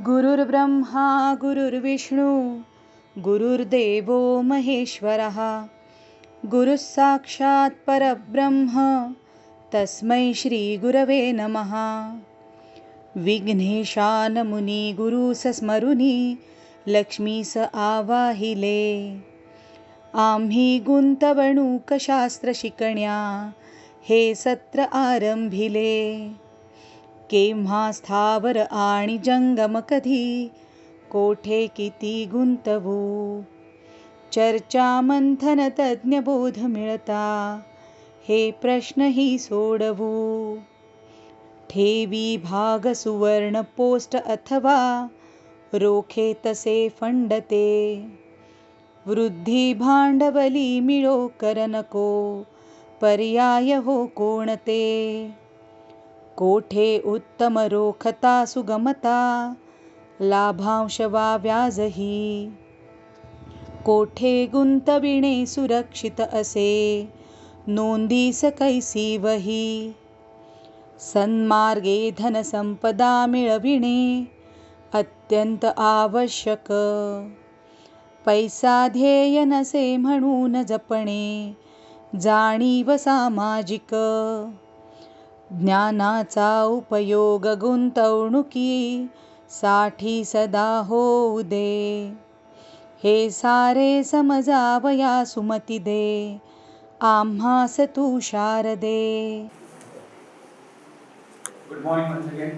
गुरुर्ब्रह्मा गुरुर्विष्णू गुरुर्देवो महेश्वरः गुरुः साक्षात् परब्रह्म तस्मै श्रीगुरवे नमः। विघ्नेशानमुनी गुरुसस्मरुनी लक्ष्मीस आवाहिले आम्ही गुंतवणूकशास्त्र शिकण्या हे सत्र आरंभिले। केव्हा स्थावर आणि जंगम कधी कोठे किती गुंतवू चर्चा मंथन तज्ञ बोध मिळता हे प्रश्नही सोडवू। ठेवी भाग सुवर्ण पोस्ट अथवा रोखे तसे फंडते वृद्धी भांडवली मिळो कर नको पर्याय हो कोणते। कोठे उत्तम रोखता सुगमता लाभांश वा व्याजही कोठे गुंतविणे सुरक्षित असे नोंदीस कैसी वही। सन्मार्गे धनसंपदा मिळविणे अत्यंत आवश्यक पैसा ध्येय नसे म्हणून जपणे जाणीव सामाजिक। ज्ञानाचा उपयोग गुंतवणुकी साठी सदा होऊ दे हे सारे समजावया सुमती दे आम्हास तू शारदे। Good morning once again.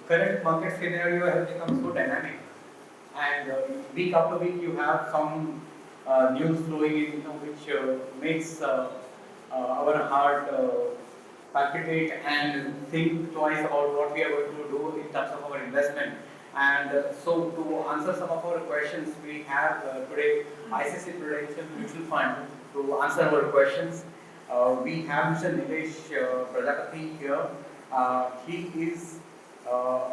Current market scenario has become so dynamic, and week after week you have some news flowing in, which makes our heart palpitate and think twice about what we are going to do in terms of our investment. And so, to answer some of our questions, we have today ICICI Prudential Mutual Fund to answer our questions. We have Mr. Nilesh Prajapati here. He is uh,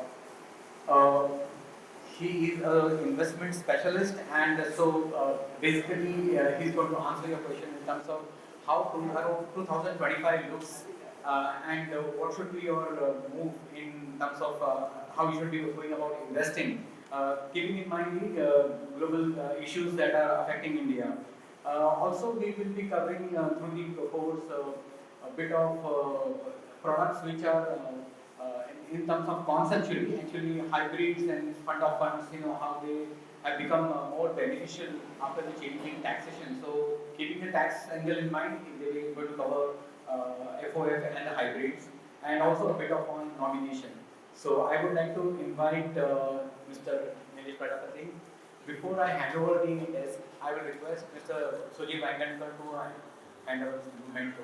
uh, an investment specialist, and so basically he's going to answer your question in terms of how 2025 looks, and what should be your move in terms of how you should be going about investing, keeping in mind the global issues that are affecting India. Also, we will be covering through the course a bit of products which are in terms of conceptually, actually hybrids and fund of funds, how they have become more beneficial after the changing taxation. So, keeping the tax angle in mind, they are going to cover FOF and the hybrids, and also a bit of on nomination. So, I would like to invite Mr. Nilesh Prajapati. Before I hand over the desk, I will request Mr. Sujeev Vangankar to hand over the movement to.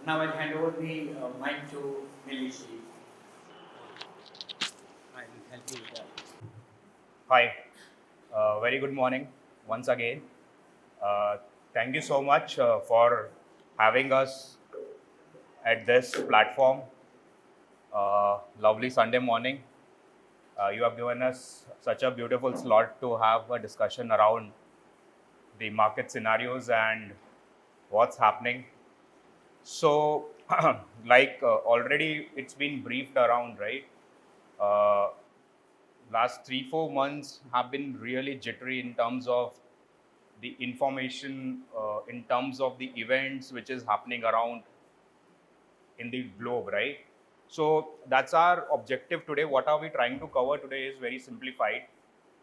Now I'll hand over the mic to Nilesh. I will help you with that. Hi, very good morning once again. Thank you so much for having us at this platform. Lovely Sunday morning. You have given us such a beautiful slot to have a discussion around the market scenarios and what's happening. So, already it's been briefed around, right? Last 3-4 months have been really jittery in terms of the information, in terms of the events which is happening around in the globe, right? So that's our objective today. What are we trying to cover today is very simplified.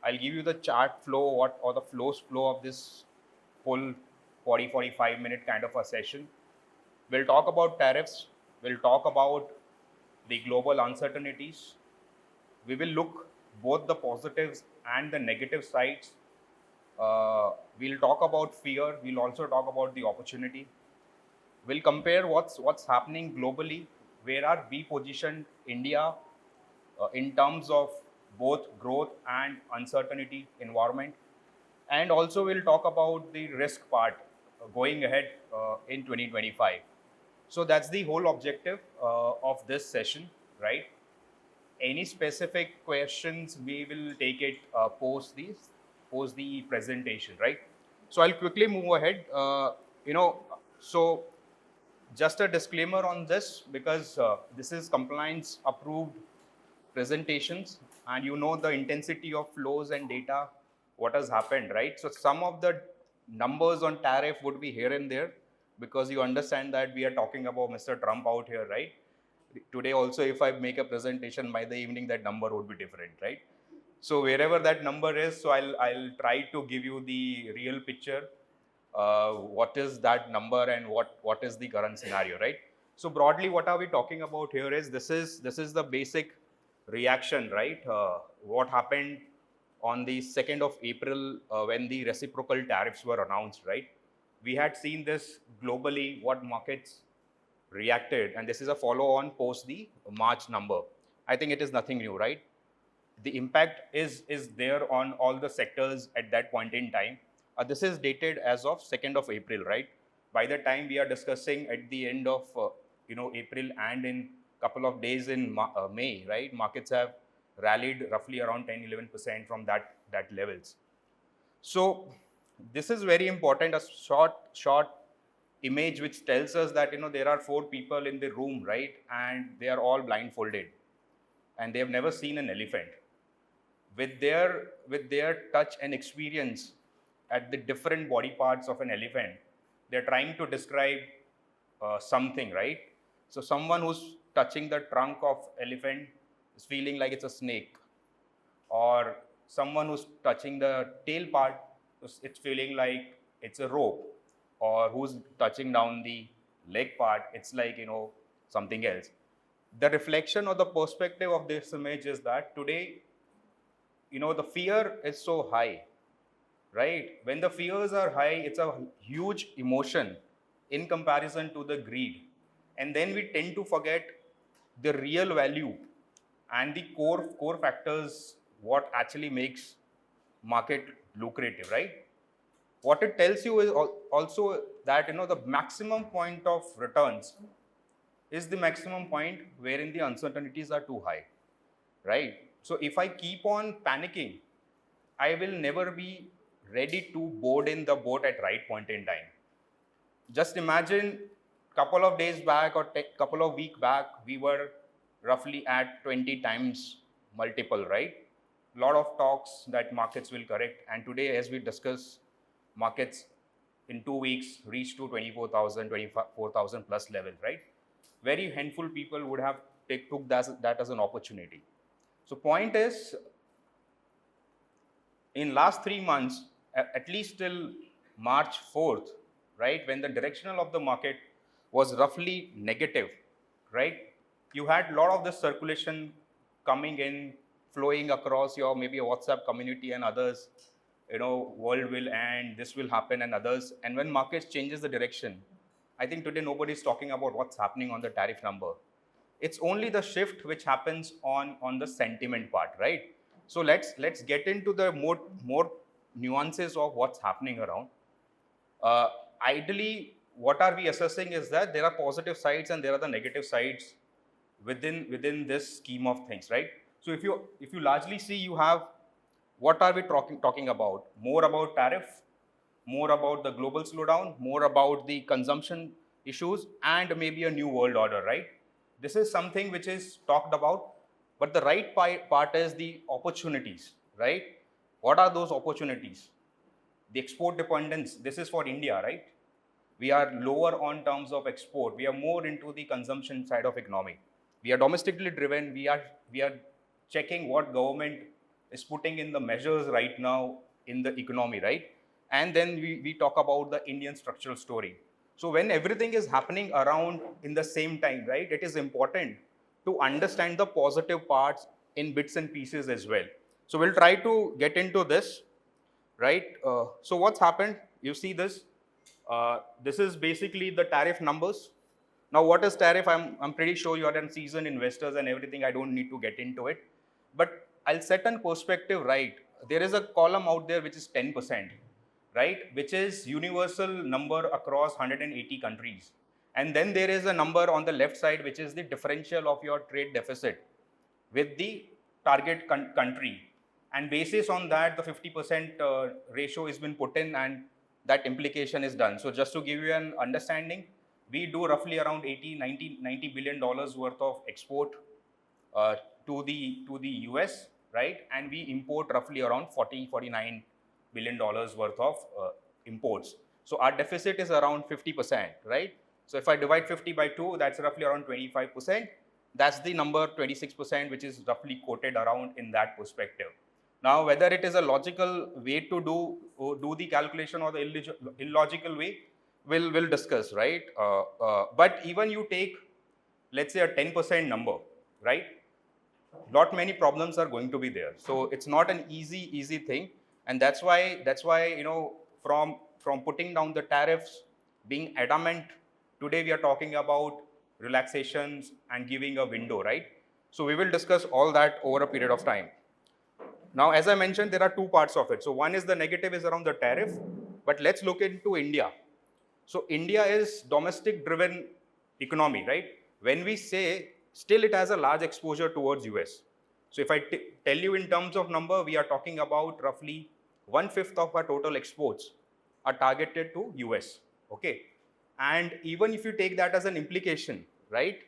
I'll give you the chart flow or the flow of this full 40-45 minute kind of a session. We'll talk about tariffs. We'll talk about the global uncertainties. We will look both the positives and the negative sides. We'll talk about fear. We'll also talk about the opportunity. We'll compare what's happening globally. Where are we positioned, India, in terms of both growth and uncertainty environment. And also we'll talk about the risk part going ahead in 2025. So that's the whole objective of this session, right? Any specific questions, we will take it post the presentation, right? So I'll quickly move ahead. So just a disclaimer on this, because this is compliance approved presentations, and you know the intensity of flows and data, what has happened, right? So some of the numbers on tariff would be here and there, because you understand that we are talking about Mr. Trump out here, right? Today also, if I make a presentation, by the evening that number would be different, right? So wherever that number is, so I'll try to give you the real picture. What is that number and what is the current scenario, right? So broadly, what are we talking about here is this is the basic reaction, right? What happened on the 2nd of April when the reciprocal tariffs were announced, right? We had seen this globally, what markets reacted, and this is a follow on post the March number. I think it is nothing new, right? The impact is there on all the sectors at that point in time. This is dated as of 2nd of April, right? By the time we are discussing at the end of April, and in couple of days in May, right? Markets have rallied roughly around 10-11% from that levels. So this is very important. A short image which tells us that there are 4 people in the room, right? And they are all blindfolded, and they have never seen an elephant. With their touch and experience at the different body parts of an elephant, they're trying to describe something, right? So someone who's touching the trunk of elephant is feeling like it's a snake, or someone who's touching the tail part, it's feeling like it's a rope, or who's touching down the leg part, it's like something else. The reflection or the perspective of this image is that today, the fear is so high, right? When the fears are high, it's a huge emotion in comparison to the greed. And then we tend to forget the real value and the core factors, what actually makes market lucrative, right? What it tells you is also that the maximum point of returns is the maximum point wherein the uncertainties are too high, right? So if I keep on panicking, I will never be ready to board in the boat at right point in time. Just imagine couple of days back or couple of week back, we were roughly at 20 times multiple, right? Lot of talks that markets will correct, and today, as we discuss, markets in 2 weeks reach to 24,000, 24,000 plus level, right? Very handful people would have took that as an opportunity. So point is, in last 3 months, at least till March 4th, right, when the directional of the market was roughly negative, right, you had a lot of the circulation coming in, flowing across your maybe a WhatsApp community and others, world will end, this will happen and others. And when markets changes the direction, I think today nobody is talking about what's happening on the tariff number. It's only the shift which happens on the sentiment part, right? So let's get into the more nuances of what's happening around. Ideally, what are we assessing is that there are positive sides and there are the negative sides within this scheme of things, right? So if you largely see, you have, what are we talking about? More about tariff, more about the global slowdown, more about the consumption issues, and maybe a new world order, right? This is something which is talked about, but the right part is the opportunities, right? What are those opportunities? The export dependence, this is for India, right? We are lower on terms of export. We are more into the consumption side of economy. We are domestically driven. We are checking what government is putting in the measures right now in the economy, right? And then we talk about the Indian structural story. So when everything is happening around in the same time, right, it is important to understand the positive parts in bits and pieces as well. So we'll try to get into this, right? So what's happened? You see this. This is basically the tariff numbers. Now, what is tariff? I'm pretty sure you are in seasoned investors and everything. I don't need to get into it. But I'll set in perspective, right? There is a column out there which is 10%, right? Which is universal number across 180 countries. And then there is a number on the left side, which is the differential of your trade deficit with the target country. And basis on that, the 50% ratio has been put in and that implication is done. So just to give you an understanding, we do roughly around 80, 90 billion dollars worth of export uh, to the US, right? And we import roughly around 49 billion dollars worth of imports. So our deficit is around 50%, right? So if I divide 50 by 2, that's roughly around 25%. That's the number 26%, which is roughly quoted around in that perspective. Now, whether it is a logical way to do the calculation or the illogical way, we'll discuss, right? But even you take, let's say, a 10% number, right? Lot many problems are going to be there. So it's not an easy thing, and that's why from putting down the tariffs, being adamant. Today we are talking about relaxations and giving a window, right? So we will discuss all that over a period of time. Now, as I mentioned, there are two parts of it. So one is the negative is around the tariff, but let's look into India. So India is domestic driven economy, right? When we say still it has a large exposure towards US. So if I tell you in terms of number, we are talking about roughly 1/5 of our total exports are targeted to US. Okay. And even if you take that as an implication, right,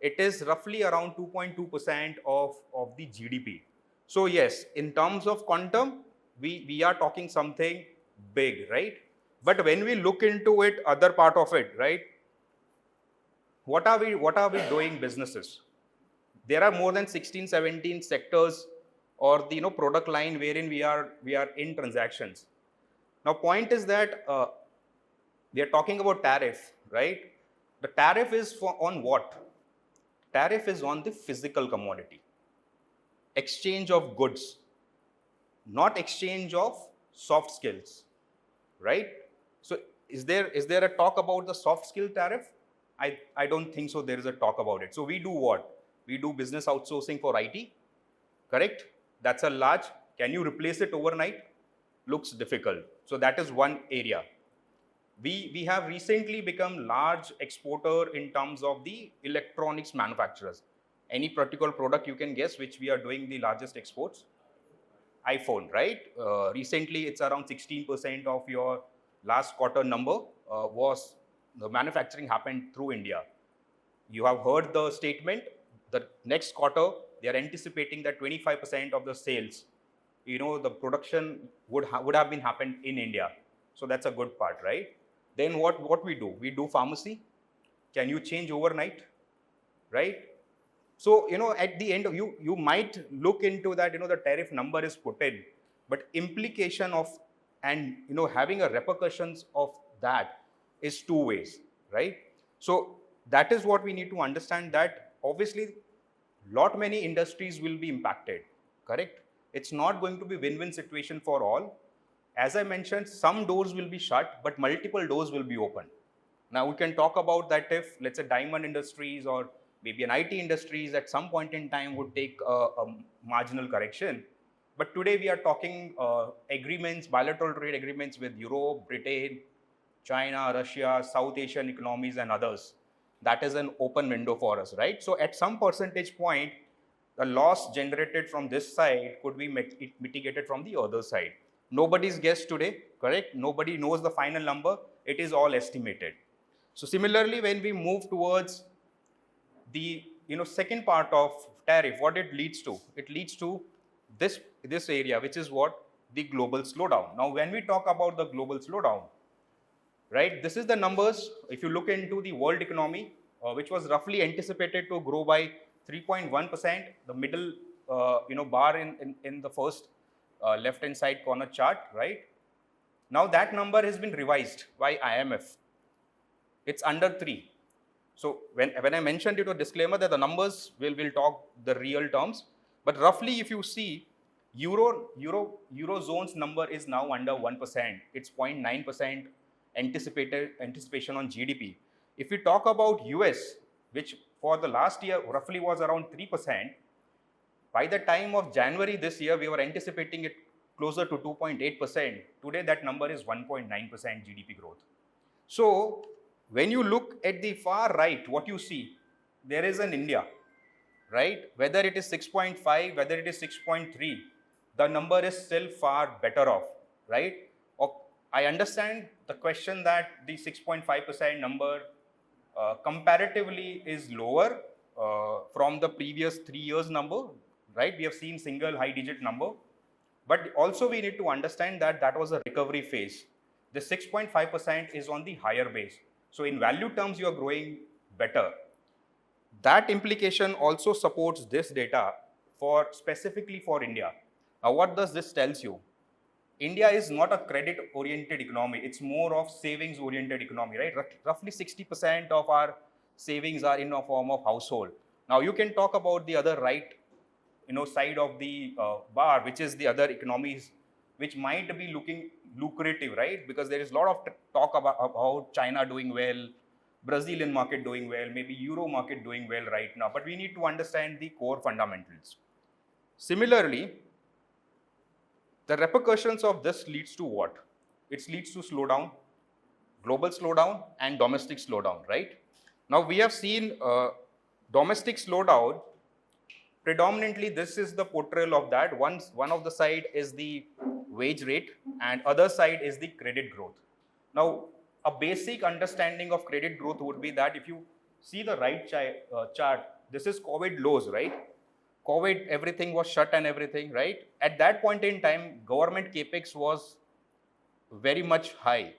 it is roughly around 2.2% of the GDP. So yes, in terms of quantum, we are talking something big, right? But when we look into it, other part of it, right? What are we doing businesses? There are more than 16, 17 sectors or the product line wherein we are in transactions. Now, point is that we are talking about tariff, right? The tariff is on what? Tariff is on the physical commodity, exchange of goods, not exchange of soft skills, right? So is there a talk about the soft skill tariff? I don't think so. There is a talk about it. So we do what? We do business outsourcing for IT, correct? That's a large. Can you replace it overnight? Looks difficult. So that is one area. We have recently become large exporter in terms of the electronics manufacturers. Any particular product you can guess which we are doing the largest exports? iPhone, right? Recently, it's around 16% of your last quarter number was the manufacturing happened through India. You have heard the statement. The next quarter, they are anticipating that 25% of the sales, the production would have been happened in India. So that's a good part, right? Then what we do? We do pharmacy. Can you change overnight, right? So, at the end of you might look into that, the tariff number is put in, but implication of and having a repercussions of that is two ways, right? So that is what we need to understand, that obviously lot many industries will be impacted, correct? It's not going to be win-win situation for all. As I mentioned, some doors will be shut, but multiple doors will be open. Now we can talk about that if, let's say, diamond industries or maybe an IT industries at some point in time would take a marginal correction. But today we are talking agreements, bilateral trade agreements with Europe, Britain, China, Russia, South Asian economies and others. That is an open window for us, right? So at some percentage point, the loss generated from this side could be mitigated from the other side. Nobody's guess today, correct? Nobody knows the final number. It is all estimated. So similarly, when we move towards the second part of tariff, what it leads to? It leads to this area, which is what? The global slowdown. Now, when we talk about the global slowdown, right, this is the numbers. If you look into the world economy, which was roughly anticipated to grow by 3.1%, the middle bar in the first left hand side corner chart, right? Now that number has been revised by IMF. It's under 3. So when I mentioned it a disclaimer that the numbers will talk the real terms, but roughly if you see, Eurozone's number is now under 1%. It's 0.9% anticipation on GDP. If we talk about US, which for the last year roughly was around 3%, by the time of January this year, we were anticipating it closer to 2.8%. Today, that number is 1.9% GDP growth. So When you look at the far right, what you see, there is an India, right? Whether it is 6.5, whether it is 6.3, the number is still far better off, right? Or I understand the question that the 6.5% number comparatively is lower from the previous 3 years number, right? We have seen single high digit number, but also we need to understand that that was a recovery phase. The 6.5% is on the higher base. So in value terms, you are growing better. That implication also supports this data for specifically for India. Now, what does this tells you? India is not a credit-oriented economy. It's more of savings-oriented economy, right? Roughly 60% of our savings are in a form of household. Now, you can talk about the other right, side of the bar, which is the other economies, which might be looking lucrative, right? Because there is a lot of talk about China doing well, Brazilian market doing well, maybe Euro market doing well right now. But we need to understand the core fundamentals. Similarly, the repercussions of this leads to what? It leads to slowdown, global slowdown, and domestic slowdown, right? Now we have seen domestic slowdown. Predominantly, this is the portrayal of that. One of the side is the wage rate, and other side is the credit growth. Now, a basic understanding of credit growth would be that if you see the right chart, this is COVID lows, right? COVID, everything was shut and everything, right? At that point in time, government capex was very much high.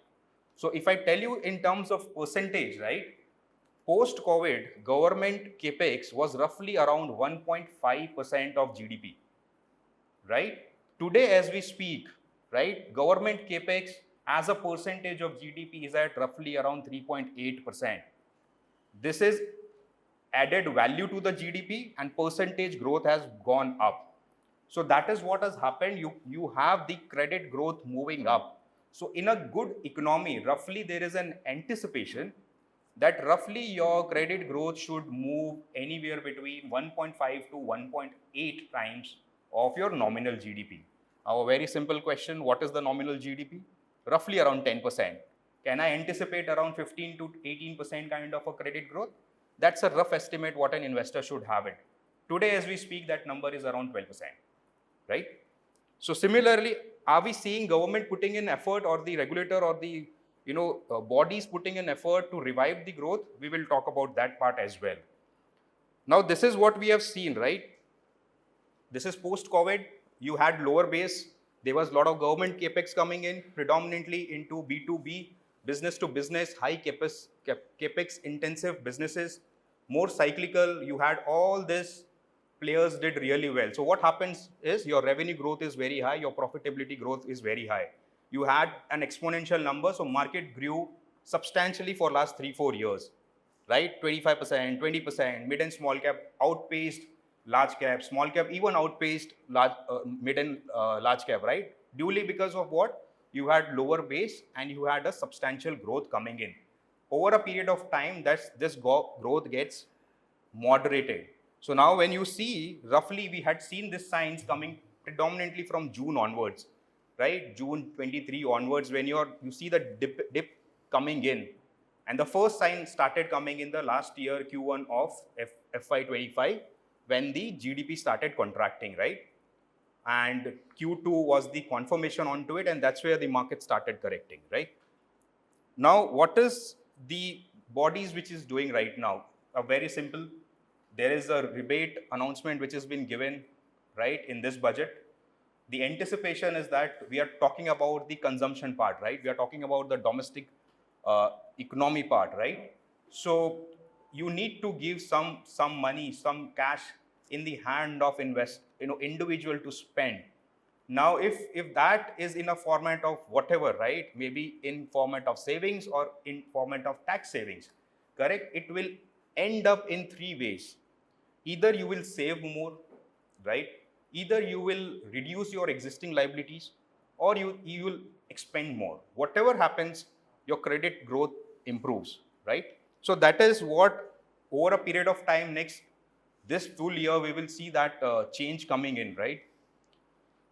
So if I tell you in terms of percentage, right? Post-COVID, government capex was roughly around 1.5% of GDP, right? Today, as we speak, right, government capex as a percentage of GDP is at roughly around 3.8%. This is added value to the GDP and percentage growth has gone up. So that is what has happened. You have the credit growth moving up. So in a good economy, roughly there is an anticipation that roughly your credit growth should move anywhere between 1.5 to 1.8 times of your nominal GDP. Now, a very simple question, what is the nominal GDP? Roughly around 10%. Can I anticipate around 15 to 18% kind of a credit growth? That's a rough estimate what an investor should have it. Today, as we speak, that number is around 12%, right? So similarly, are we seeing government putting in effort or the regulator or the bodies putting in effort to revive the growth? We will talk about that part as well. Now, this is what we have seen, right? This is post-COVID. You had lower base. There was a lot of government capex coming in, predominantly into B2B, business to business, high capex intensive businesses, more cyclical. You had all this players did really well. So what happens is your revenue growth is very high, your profitability growth is very high. You had an exponential number, so market grew substantially for last 3-4 years, right? 25%, 20%, mid and small cap outpaced large cap, small cap even outpaced mid and large cap, right? Duly because of what? You had lower base and you had a substantial growth coming in. Over a period of time, this growth gets moderated. So now when you see, roughly we had seen this signs coming predominantly from June onwards, right? June 23 onwards, when you see the dip coming in. And the first sign started coming in the last year, Q1 of FY25, when the GDP started contracting, right? And Q2 was the confirmation onto it, and that's where the market started correcting, right? Now, what is the bodies which is doing right now? A very simple, there is a rebate announcement which has been given, right, in this budget. The anticipation is that we are talking about the consumption part, right? We are talking about the domestic economy part, right? So you need to give some money, some cash in the hand of individual to spend. Now, if that is in a format of whatever, right? Maybe in format of savings or in format of tax savings, correct? It will end up in three ways. Either you will save more, right? Either you will reduce your existing liabilities or you will expend more. Whatever happens, your credit growth improves, right? So that is what over a period of time this full year, we will see that change coming in, right?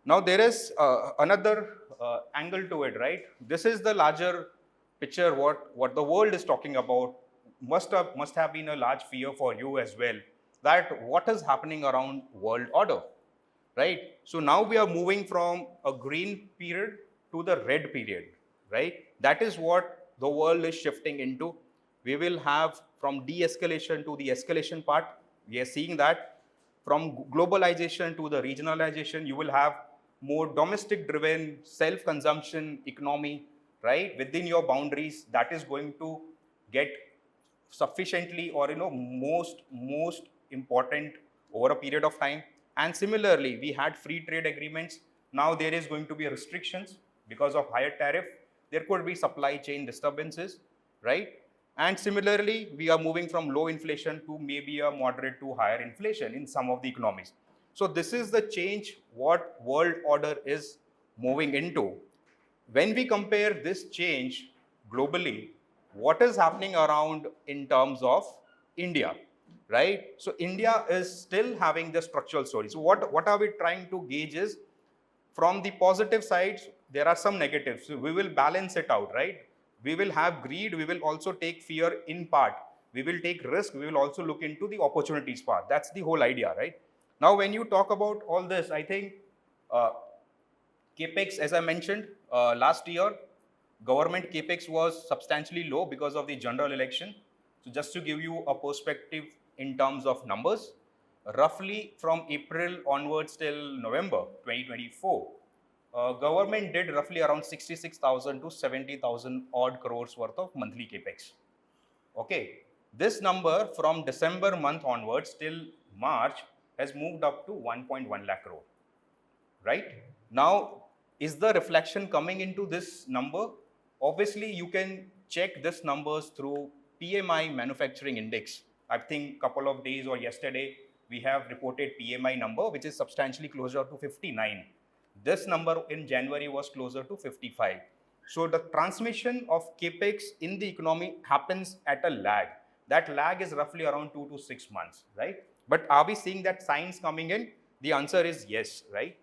Now there is another angle to it, right? This is the larger picture what the world is talking about must have been a large fear for you as well, that what is happening around world order, right? So now we are moving from a green period to the red period, right? That is what the world is shifting into. We will have from de-escalation to the escalation part. We are seeing that from globalization to the regionalization, you will have more domestic driven self consumption economy, right, within your boundaries. That is going to get sufficiently, or most important over a period of time. And similarly, we had free trade agreements. Now there is going to be restrictions because of higher tariff. There could be supply chain disturbances, right? And similarly, we are moving from low inflation to maybe a moderate to higher inflation in some of the economies. So this is the change what world order is moving into. When we compare this change globally, what is happening around in terms of India, right? So India is still having the structural story. So what are we trying to gauge is, from the positive sides, there are some negatives. So we will balance it out, right? We will have greed. We will also take fear in part. We will take risk. We will also look into the opportunities part. That's the whole idea, right? Now, when you talk about all this, I think uh, capex, as I mentioned last year, government capex was substantially low because of the general election. So, just to give you a perspective in terms of numbers, roughly from April onwards till November 2024, government did roughly around 66,000 to 70,000 odd crores worth of monthly capex. Okay, this number from December month onwards till March has moved up to 1.1 lakh crore, right? Now, is the reflection coming into this number? Obviously, you can check this numbers through PMI manufacturing index. I think couple of days or yesterday, we have reported PMI number, which is substantially closer to 59. This number in January was closer to 55. So the transmission of capex in the economy happens at a lag. That lag is roughly around 2 to 6 months, right? But are we seeing that signs coming in? The answer is yes, right?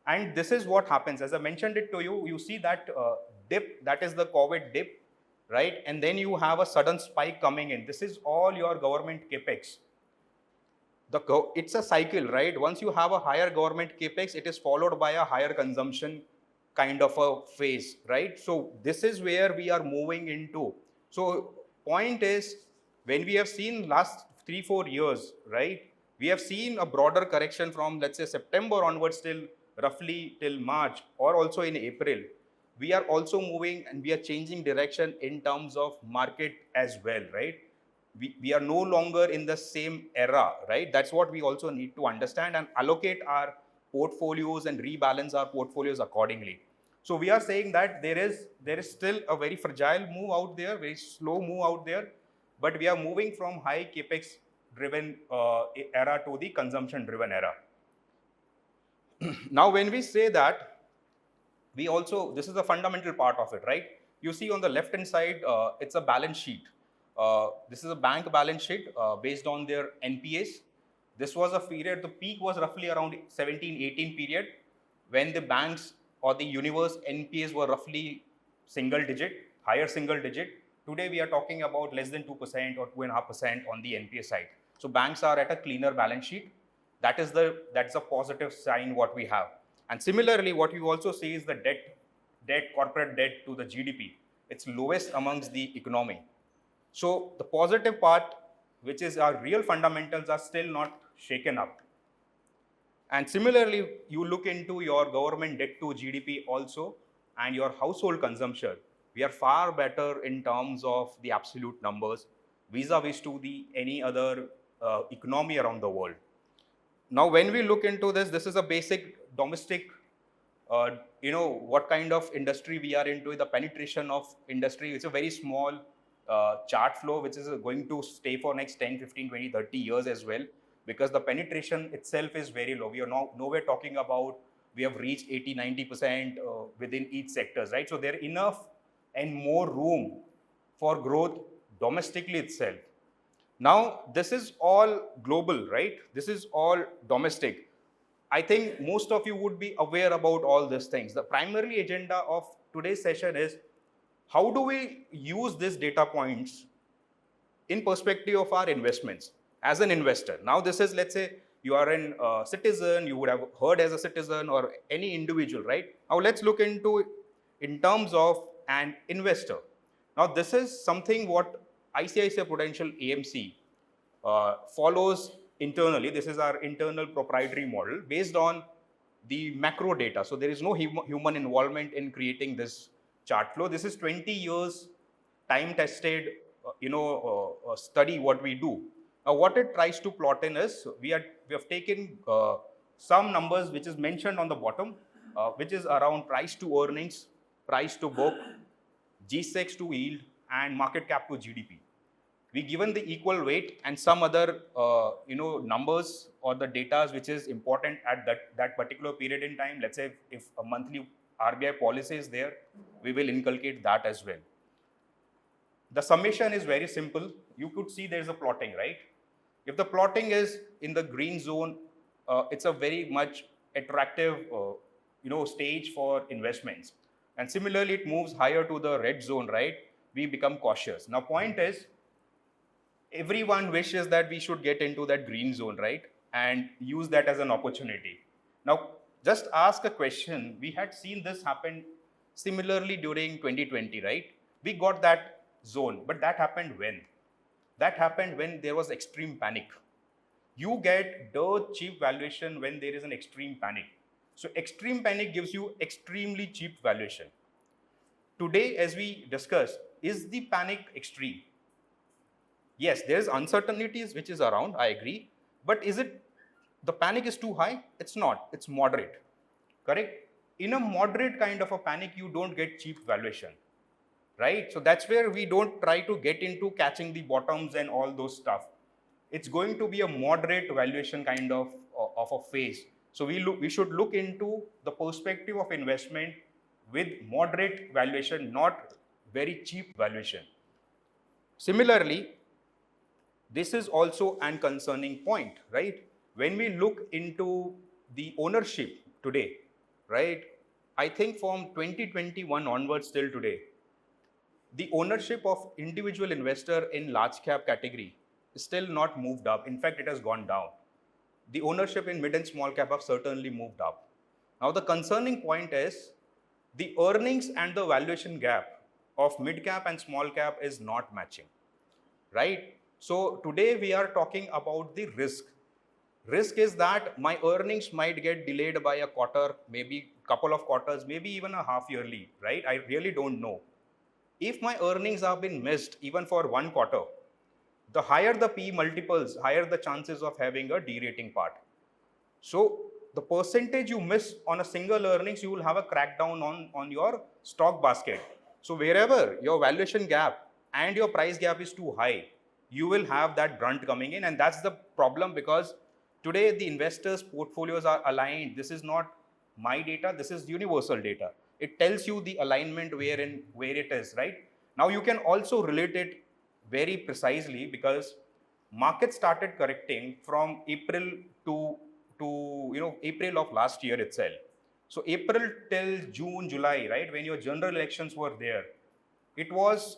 And this is what happens. As I mentioned it to you, you see that dip, that is the COVID dip, right? And then you have a sudden spike coming in. This is all your government capex. It's a cycle, right? Once you have a higher government capex, it is followed by a higher consumption kind of a phase, right? So this is where we are moving into. So point is, when we have seen last 3 4 years, right, we have seen a broader correction from, let's say, September onwards till roughly till March, or also in April. We are also moving and we are changing direction in terms of market as well, right? We are no longer in the same era, right? That's what we also need to understand and allocate our portfolios and rebalance our portfolios accordingly. So we are saying that there is still a very fragile move out there, very slow move out there, but we are moving from high capex driven era to the consumption driven era. Now, when we say that, we also, this is a fundamental part of it, right? You see on the left hand side, it's a balance sheet. This is a bank balance sheet based on their NPAs. This was a period, the peak was roughly around 17-18 period, when the banks or the universe NPAs were roughly single digit, higher single digit. Today we are talking about less than 2% or 2.5% on the NPA side. So banks are at a cleaner balance sheet. That's a positive sign what we have. And similarly, what you also see is the corporate debt to the GDP. It's lowest amongst the economy. So the positive part, which is our real fundamentals, are still not shaken up. And similarly, you look into your government debt to GDP also and your household consumption. We are far better in terms of the absolute numbers vis-a-vis to the any other economy around the world. Now, when we look into this, this is a basic domestic, what kind of industry we are into, the penetration of industry. It's a very small chart flow, which is going to stay for next 10, 15, 20, 30 years as well, because the penetration itself is very low. We are nowhere talking about we have reached 80, 90% within each sectors, right? So there enough and more room for growth domestically itself. Now, this is all global, right? This is all domestic. I think most of you would be aware about all these things. The primary agenda of today's session is how do we use these data points in perspective of our investments as an investor? Now, this is, let's say, you are a citizen, you would have heard as a citizen or any individual, right? Now, let's look into in terms of an investor. Now, this is something what ICICI Prudential AMC follows internally. This is our internal proprietary model based on the macro data. So there is no human involvement in creating this chart flow. This is 20 years time tested, study what we do. Now, what it tries to plot in is we have taken some numbers which is mentioned on the bottom, which is around price to earnings, price to book, G6 to yield, and market cap to GDP. We given the equal weight and some other numbers or the data which is important at that particular period in time. Let's say if a monthly RBI policy is there, we will inculcate that as well. The summation is very simple. You could see there's a plotting, right? If the plotting is in the green zone, it's a very much attractive stage for investments. And similarly, it moves higher to the red zone, right? We become cautious. Now, point is, everyone wishes that we should get into that green zone, right? And use that as an opportunity. Now, just ask a question. We had seen this happen similarly during 2020, right? We got that zone, but that happened when? That happened when there was extreme panic. You get dirt cheap valuation when there is an extreme panic. So extreme panic gives you extremely cheap valuation. Today, as we discussed, is the panic extreme? Yes, there's uncertainties which is around, I agree. But is it, the panic is too high? It's not, it's moderate, correct? In a moderate kind of a panic, you don't get cheap valuation, right? So that's where we don't try to get into catching the bottoms and all those stuff. It's going to be a moderate valuation kind of a phase. So we should look into the perspective of investment with moderate valuation, not very cheap valuation. Similarly, this is also an concerning point, right? When we look into the ownership today, right? I think from 2021 onwards till today, the ownership of individual investor in large cap category is still not moved up. In fact, it has gone down. The ownership in mid and small cap have certainly moved up. Now, the concerning point is the earnings and the valuation gap of mid cap and small cap is not matching, right? So today we are talking about the risk. Risk is that my earnings might get delayed by a quarter, maybe couple of quarters, maybe even a half yearly, right? I really don't know. If my earnings have been missed even for one quarter, the higher the P multiples, higher the chances of having a derating part. So the percentage you miss on a single earnings, you will have a crackdown on your stock basket. So wherever your valuation gap and your price gap is too high, you will have that brunt coming in. And that's the problem, because today the investors' portfolios are aligned. This is not my data, this is universal data. It tells you the alignment where it is, right? Now you can also relate it very precisely, because market started correcting from April to April of last year itself. So April till June, July, right, when your general elections were there, it was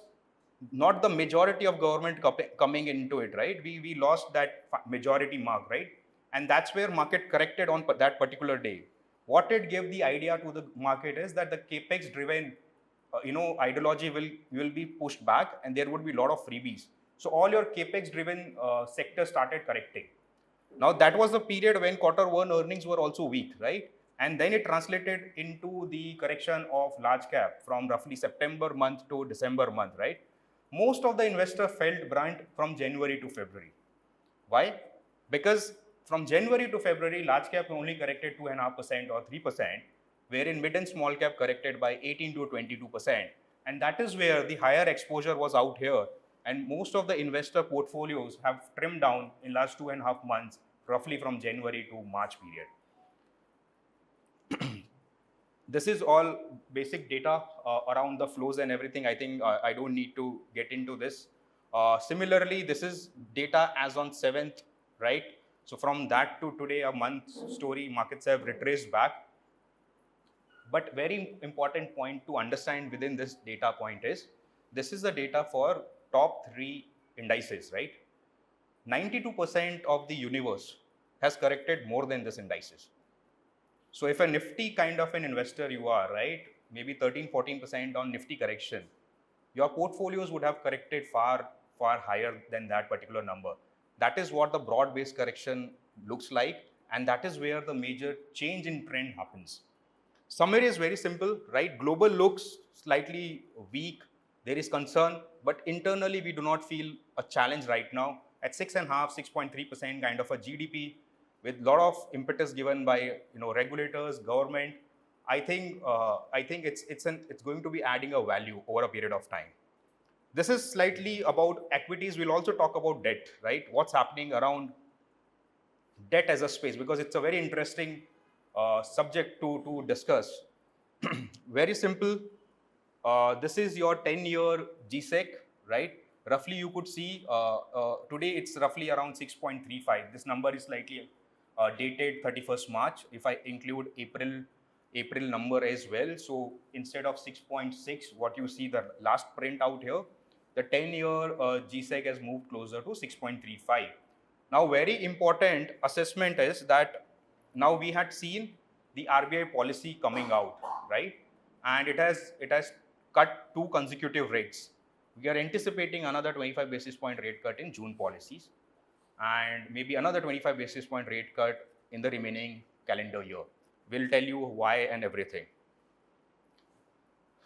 not the majority of government coming into it, right? We lost that majority mark, right? And that's where market corrected on that particular day. What it gave the idea to the market is that the capex driven ideology will be pushed back, and there would be a lot of freebies. So all your capex driven sectors started correcting. Now that was the period when quarter one earnings were also weak, right? And then it translated into the correction of large cap from roughly September month to December month, right? Most of the investors felt brunt from January to February. Why? Because from January to February, large cap only corrected 2.5% or 3%, wherein mid and small cap corrected by 18 to 22%. And that is where the higher exposure was out here. And most of the investor portfolios have trimmed down in last 2.5 months, roughly from January to March period. This is all basic data around the flows and everything. I think I don't need to get into this. Similarly, this is data as on 7th, right? So from that to today, a month's story, markets have retraced back. But very important point to understand within this data point is, this is the data for top 3 indices, right? 92% of the universe has corrected more than this indices. So if a Nifty kind of an investor you are, right, maybe 13-14% on Nifty correction, your portfolios would have corrected far higher than that particular number. That is what the broad-based correction looks like, and that is where the major change in trend happens. Summary is very simple, right? Global looks slightly weak. There is concern, but internally we do not feel a challenge right now. At 6.5, 6.3% kind of a GDP, with a lot of impetus given by regulators, government, I think it's going to be adding a value over a period of time. This is slightly about equities. We'll also talk about debt, right? What's happening around debt as a space, because it's a very interesting subject to discuss. Very simple. This is your 10-year GSEC, right? Roughly, you could see today it's roughly around 6.35. This number is slightly dated 31st March. If I include April number as well, so instead of 6.6, what you see the last print out here, the 10-year GSEC has moved closer to 6.35. Now, very important assessment is that now we had seen the RBI policy coming out, right? And it has cut 2 consecutive rates. We are anticipating another 25 basis point rate cut in June policies, and maybe another 25 basis point rate cut in the remaining calendar year. We'll tell you why and everything.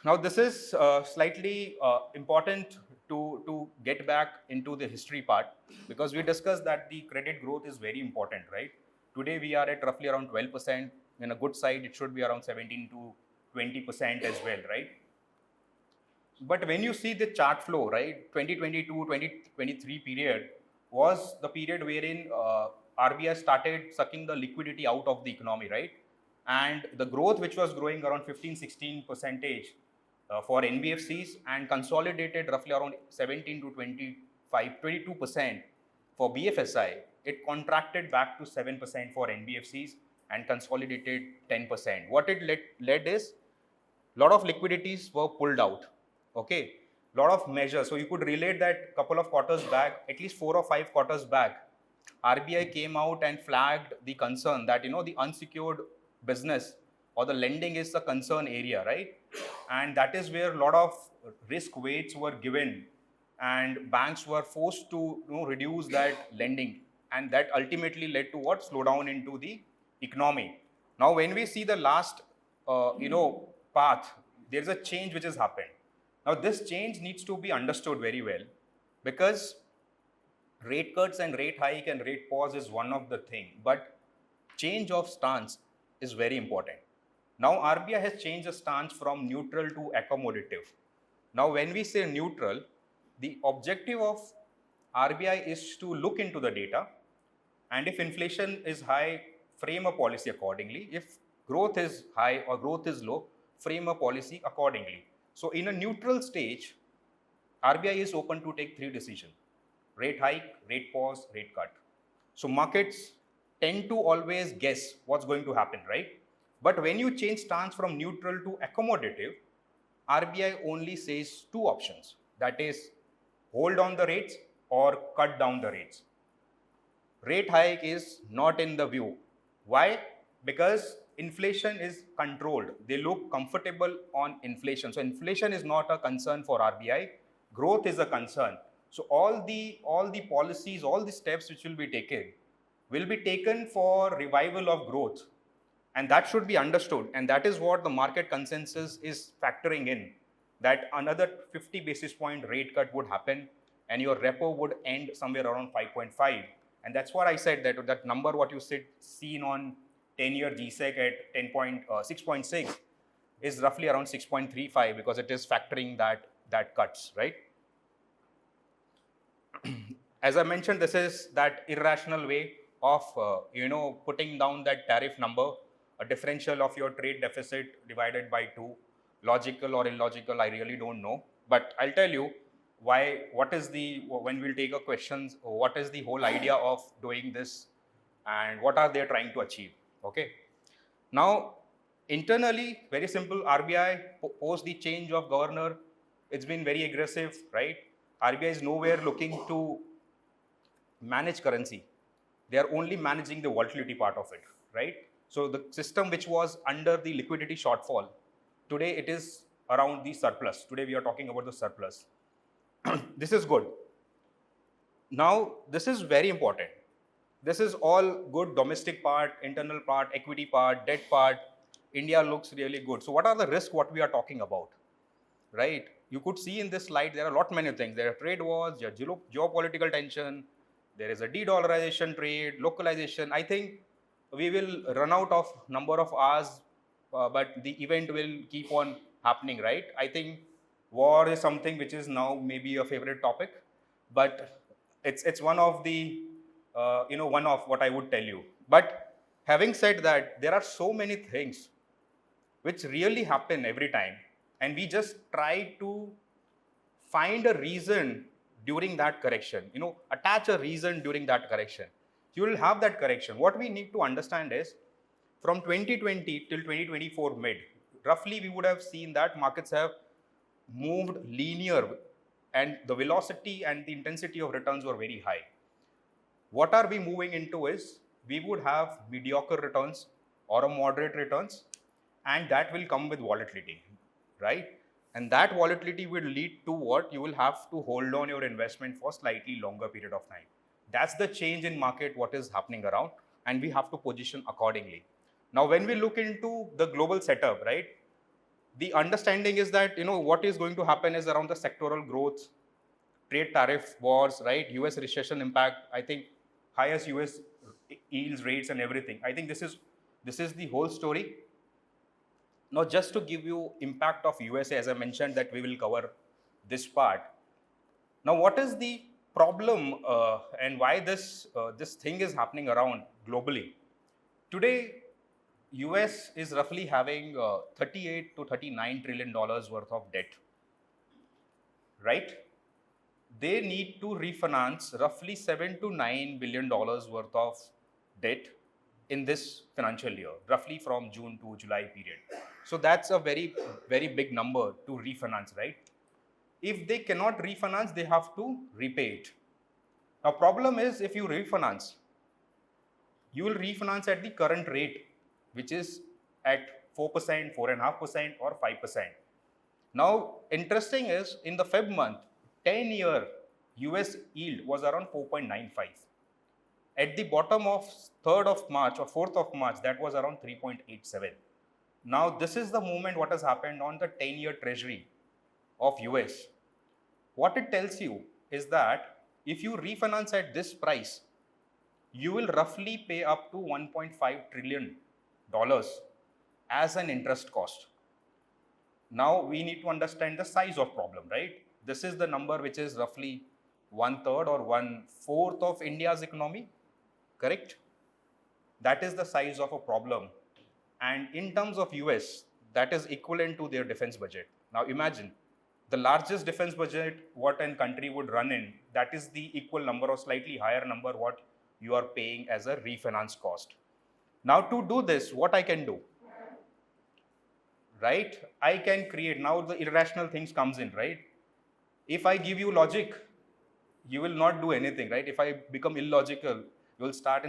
Now, this is slightly important to get back into the history part, because we discussed that the credit growth is very important, right? Today, we are at roughly around 12%. In a good side, it should be around 17 to 20% as well, right? But when you see the chart flow, right, 2022-2023 period was the period wherein RBI started sucking the liquidity out of the economy, right? And the growth, which was growing around 15-16% for NBFCs, and consolidated roughly around 17 to 22% for BFSI, it contracted back to 7% for NBFCs and consolidated 10%. What it led is a lot of liquidities were pulled out. Okay, lot of measures. So you could relate that couple of quarters back, at least 4 or 5 quarters back, RBI came out and flagged the concern that the unsecured business or the lending is a concern area, right? And that is where a lot of risk weights were given, and banks were forced to reduce that lending, and that ultimately led to what? Slowdown into the economy. Now, when we see the last path, there's a change which has happened. Now, this change needs to be understood very well, because rate cuts and rate hike and rate pause is one of the thing, but change of stance is very important. Now, RBI has changed the stance from neutral to accommodative. Now, when we say neutral, the objective of RBI is to look into the data, and if inflation is high, frame a policy accordingly. If growth is high or growth is low, frame a policy accordingly. So, in a neutral stage, RBI is open to take 3 decisions: rate hike, rate pause, rate cut. So, markets tend to always guess what's going to happen, right? But when you change stance from neutral to accommodative, RBI only says 2 options. That is, hold on the rates or cut down the rates. Rate hike is not in the view. Why? Because inflation is controlled. They look comfortable on inflation. So inflation is not a concern for RBI. Growth is a concern. So all the policies, all the steps which will be taken for revival of growth. And that should be understood. And that is what the market consensus is factoring in, that another 50 basis point rate cut would happen and your repo would end somewhere around 5.5. And that's what I said, that number what you seen on 10-year GSEC at 6.6 is roughly around 6.35, because it is factoring that cuts, right? As I mentioned, this is that irrational way of putting down that tariff number, a differential of your trade deficit divided by 2. Logical or illogical, I really don't know. But I'll tell you when we'll take a questions, what is the whole idea of doing this and what are they trying to achieve, okay? Now, Internally, very simple, RBI, post the change of governor, it's been very aggressive, right? RBI is nowhere looking to manage currency. They are only managing the volatility part of it, right? So the system which was under the liquidity shortfall, today it is around the surplus. Today we are talking about the surplus. This is good. Now, this is very important. This is all good domestic part, internal part, equity part, debt part. India looks really good. So what are the risks what we are talking about, right? You could see in this slide, there are a lot many things. There are trade wars, there are geopolitical tension, there is a de-dollarization trade, localization. I think we will run out of number of hours, but the event will keep on happening, right? I think war is something which is now maybe a favorite topic, but it's one of the one of what I would tell you. But having said that, there are so many things which really happen every time, and we just try to find a reason during that correction, attach a reason during that correction. You will have that correction. What we need to understand is, from 2020 till 2024 mid, roughly we would have seen that markets have moved linear, and the velocity and the intensity of returns were very high. What are we moving into is, we would have mediocre returns or a moderate returns, and that will come with volatility, right? And that volatility will lead to what? You will have to hold on your investment for slightly longer period of time. That's the change in market what is happening around, and we have to position accordingly. Now, when we look into the global setup, right, the understanding is that what is going to happen is around the sectoral growth, trade tariff wars, right? US recession impact. I think highest US yields rates and everything. I think this is the whole story. Now, just to give you impact of USA, as I mentioned that we will cover this part. Now, what is the problem and why this thing is happening around globally? Today, US is roughly having 38 to 39 trillion dollars worth of debt, right? They need to refinance roughly 7 to 9 billion dollars worth of debt in this financial year, roughly from June to July period. So that's a very, very big number to refinance, right? If they cannot refinance, they have to repay it. Now, problem is, if you refinance, you will refinance at the current rate, which is at 4%, 4.5%, or 5%. Now, interesting is, in the Feb month, 10-year US yield was around 4.95. At the bottom of 3rd of March or 4th of March, that was around 3.87. Now, this is the moment what has happened on the 10-year treasury of US. What it tells you is that if you refinance at this price, you will roughly pay up to $1.5 trillion as an interest cost. Now, we need to understand the size of problem, right? This is the number which is roughly 1/3 or 1/4 of India's economy, correct? That is the size of a problem. And in terms of US, that is equivalent to their defense budget. Now, imagine the largest defense budget what a country would run in, that is the equal number or slightly higher number what you are paying as a refinance cost. Now, to do this, what I can do, right? I can create, now the irrational things comes in, right? If I give you logic, you will not do anything, right? If I become illogical, you'll start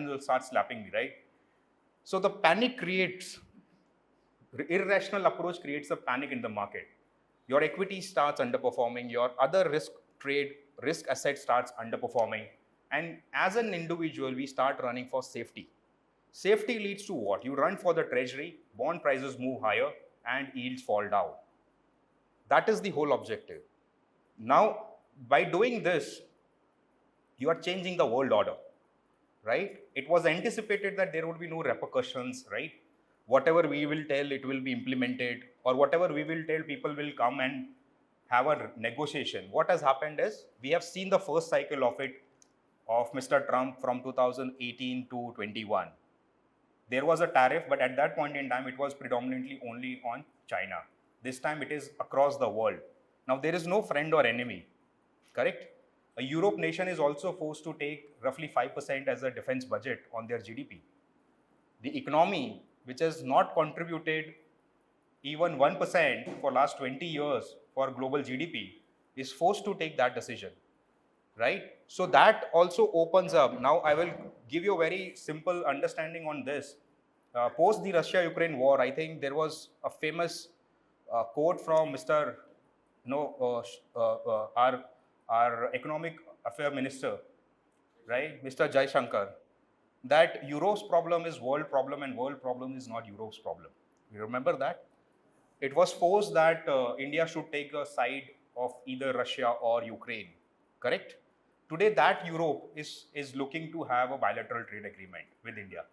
slapping me, right? So the panic creates, irrational approach creates a panic in the market. Your equity starts underperforming, your other risk asset starts underperforming. And as an individual, we start running for safety. Safety leads to what? You run for the treasury, bond prices move higher, and yields fall down. That is the whole objective. Now, by doing this, you are changing the world order, right? It was anticipated that there would be no repercussions, right? Whatever we will tell, it will be implemented, or whatever we will tell, people will come and have a negotiation. What has happened is, we have seen the first cycle of it, of Mr. Trump from 2018 to 21. There was a tariff, but at that point in time, it was predominantly only on China. This time it is across the world. Now, there is no friend or enemy, correct? A Europe nation is also forced to take roughly 5% as a defense budget on their GDP. The economy, which has not contributed even 1% for last 20 years for global GDP, is forced to take that decision, right? So that also opens up. Now I will give you a very simple understanding on this. Post the Russia-Ukraine war, I think there was a famous quote from Mr. Our economic affair minister, right, Mr. Jai Shankar, that Europe's problem is world problem and world problem is not Europe's problem. You remember that? It was forced that India should take a side of either Russia or Ukraine, correct? Today, that Europe is looking to have a bilateral trade agreement with India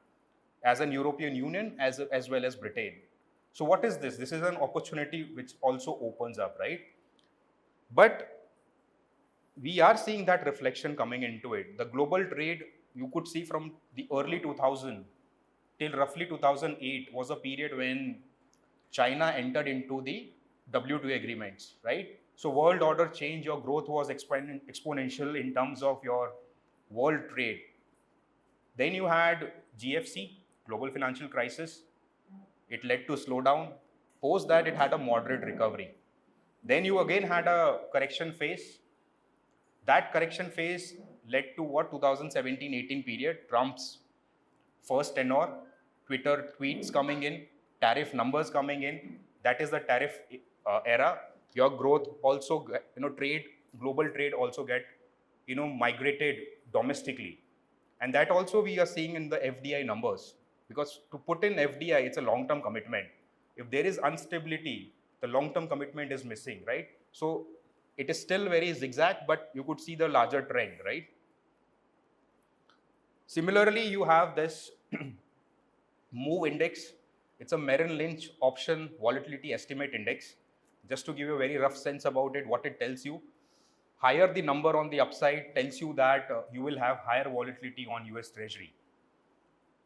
as an European Union as well as Britain. So what is this? This is an opportunity which also opens up, right? But we are seeing that reflection coming into it. The global trade, you could see from the early 2000 till roughly 2008 was a period when China entered into the WTO agreements, right? So world order change, your growth was exponential in terms of your world trade. Then you had GFC, global financial crisis. It led to slowdown. Post that, it had a moderate recovery. Then you again had a correction phase. That correction phase led to what? 2017-18 period, Trump's first tenure, Twitter tweets coming in, tariff numbers coming in. That is the tariff era. Your growth also, trade, global trade also get, migrated domestically. And that also we are seeing in the FDI numbers. Because to put in FDI, it's a long-term commitment. If there is instability, the long-term commitment is missing, right? So it is still very zigzag, but you could see the larger trend, right? Similarly, you have this MOVE index. It's a Merrill Lynch option volatility estimate index. Just to give you a very rough sense about it, what it tells you, higher the number on the upside tells you that you will have higher volatility on US Treasury.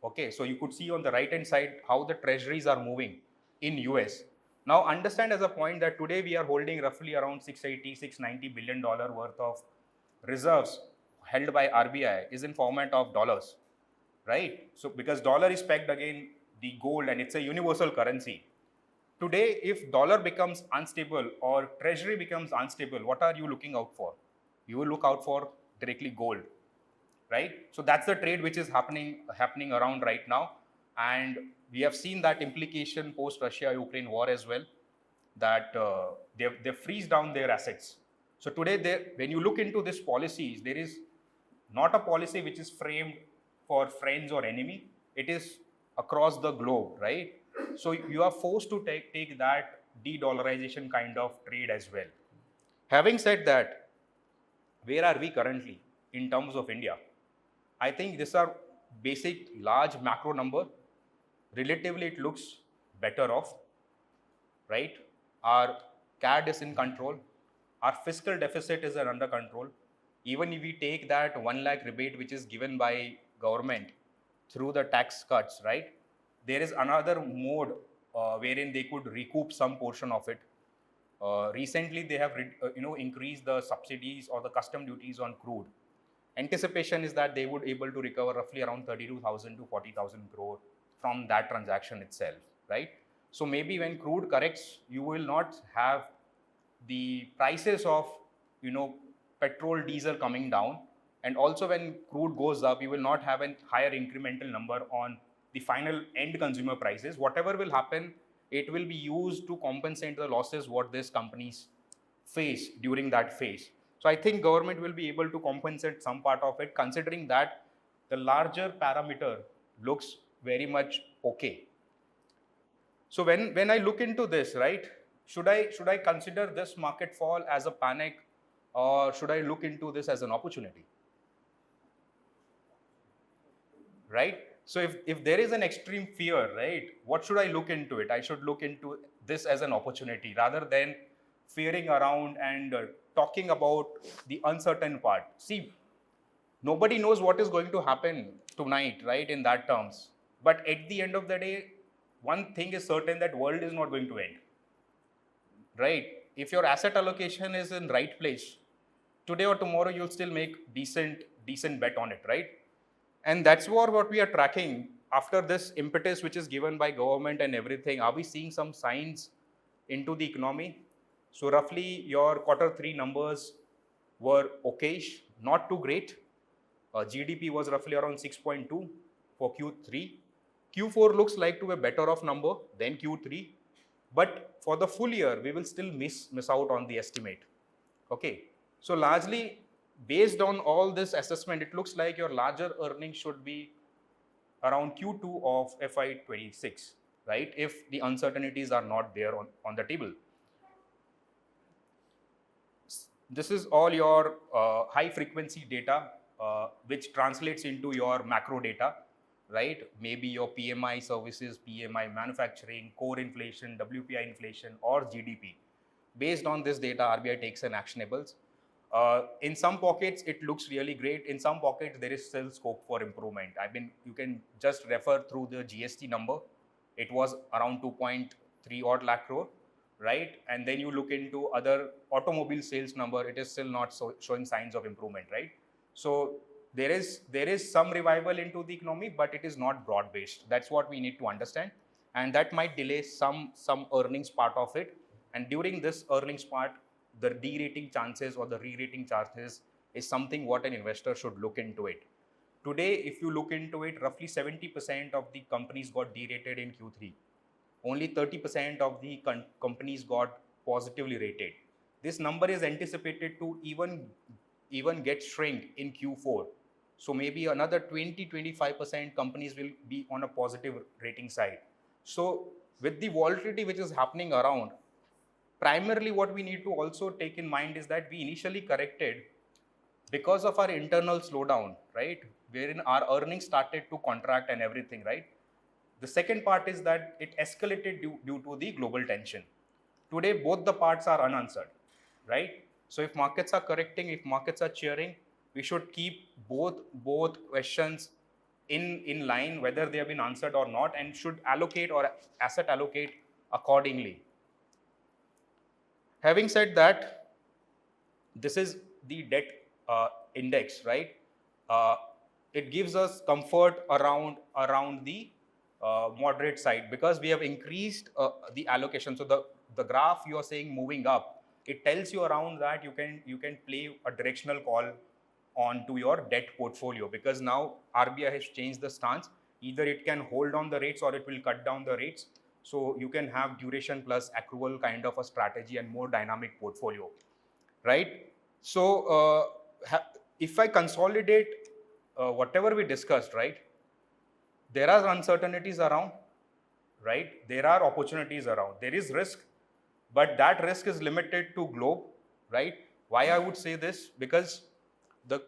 Okay, so you could see on the right hand side how the treasuries are moving in US. Now understand as a point that today we are holding roughly around $680-690 billion worth of reserves held by RBI is in format of dollars, right? So because dollar is pegged again the gold and it's a universal currency. Today, if dollar becomes unstable or treasury becomes unstable, what are you looking out for? You will look out for directly gold, right? So that's the trade which is happening around right now. And we have seen that implication post Russia-Ukraine war as well, that they freeze down their assets. So today, when you look into these policies, there is not a policy which is framed for friends or enemy. It is across the globe, right? So you are forced to take that de-dollarization kind of trade as well. Having said that, where are we currently in terms of India? I think these are basic large macro number. Relatively, it looks better off, right? Our CAD is in control. Our fiscal deficit is under control. Even if we take that 1 lakh rebate which is given by government through the tax cuts, right? There is another mode wherein they could recoup some portion of it. Recently, they have increased the subsidies or the custom duties on crude. Anticipation is that they would able to recover roughly around 32,000 to 40,000 crore from that transaction itself, right? So maybe when crude corrects, you will not have the prices of petrol, diesel coming down, and also when crude goes up, you will not have a higher incremental number on the final end consumer prices. Whatever will happen, it will be used to compensate the losses what these companies face during that phase. So I think government will be able to compensate some part of it, considering that the larger parameter looks very much okay. So when I look into this, right, should I consider this market fall as a panic, or should I look into this as an opportunity? Right? So if there is an extreme fear, right, what should I look into it? I should look into this as an opportunity rather than fearing around and talking about the uncertain part. See, nobody knows what is going to happen tonight, right, in that terms. But at the end of the day, one thing is certain, that world is not going to end, right? If your asset allocation is in right place, today or tomorrow you'll still make decent bet on it, right? And that's what we are tracking after this impetus which is given by government and everything. Are we seeing some signs into the economy. So roughly your quarter 3 numbers were okayish, not too great. GDP was roughly around 6.2 for Q3. Q4 looks like to be a better off number than Q3, but for the full year, we will still miss out on the estimate. Okay, so largely based on all this assessment, it looks like your larger earnings should be around Q2 of FY26, right? If the uncertainties are not there on the table. This is all your high frequency data, which translates into your macro data, right? Maybe your PMI services, PMI manufacturing, core inflation, WPI inflation, or GDP. Based on this data, RBI takes an actionables. In some pockets, it looks really great. In some pockets, there is still scope for improvement. I mean, you can just refer through the GST number. It was around 2.3 odd lakh crore, right? And then you look into other automobile sales number, it is still not showing signs of improvement, right? So there is some revival into the economy, but it is not broad based. That's what we need to understand, and that might delay some earnings part of it. And during this earnings part, the de-rating chances or the re-rating chances is something what an investor should look into it. Today, if you look into it, roughly 70% of the companies got derated in Q3. Only 30% of the companies got positively rated. This number is anticipated to even get shrink in Q4. So maybe another 20-25% companies will be on a positive rating side. So with the volatility which is happening around, primarily what we need to also take in mind is that we initially corrected because of our internal slowdown, right? Wherein our earnings started to contract and everything, right? The second part is that it escalated due to the global tension. Today, both the parts are unanswered, right? So if markets are correcting, if markets are cheering, we should keep both questions in line, whether they have been answered or not, and should allocate or asset allocate accordingly. Having said that, this is the debt index, right? Uh, it gives us comfort around the moderate side because we have increased the allocation. So the graph you are saying moving up, it tells you around that you can play a directional call onto your debt portfolio, because now RBI has changed the stance. Either it can hold on the rates or it will cut down the rates. So you can have duration plus accrual kind of a strategy and more dynamic portfolio, right? So if I consolidate whatever we discussed, right? There are uncertainties around, right? There are opportunities around. There is risk, but that risk is limited to globe, right? Why I would say this? Because the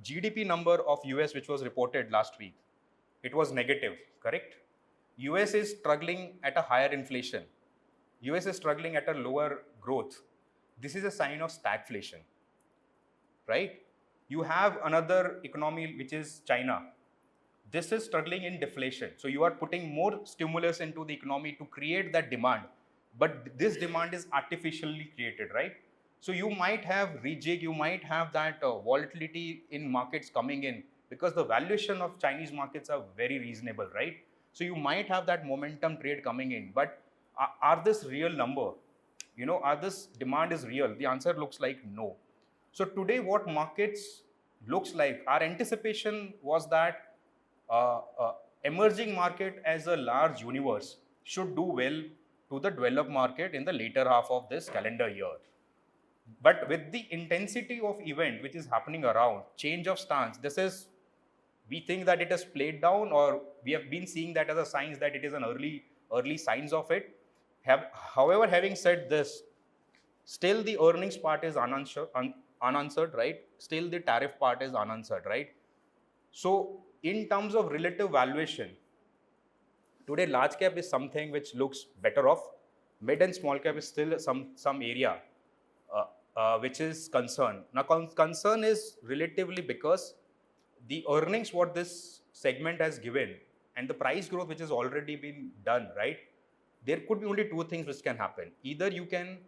GDP number of US, which was reported last week, it was negative, correct? US is struggling at a higher inflation. US is struggling at a lower growth. This is a sign of stagflation, right? You have another economy, which is China. This is struggling in deflation. So you are putting more stimulus into the economy to create that demand. But this demand is artificially created, right? So you might have rejig, you might have that volatility in markets coming in because the valuation of Chinese markets are very reasonable, right? So you might have that momentum trade coming in. But are this real number? Are this demand is real? The answer looks like no. So today what markets looks like, our anticipation was that emerging market as a large universe should do well to the developed market in the later half of this calendar year. But with the intensity of event which is happening around, change of stance, we think that it has played down, or we have been seeing that as a signs that it is an early signs of it. However, having said this, still the earnings part is unanswered, right? Still the tariff part is unanswered, right? So in terms of relative valuation, today large cap is something which looks better off. Mid and small cap is still some area which is concern. Now concern is relatively because the earnings what this segment has given and the price growth which has already been done, right? There could be only two things which can happen. Either you can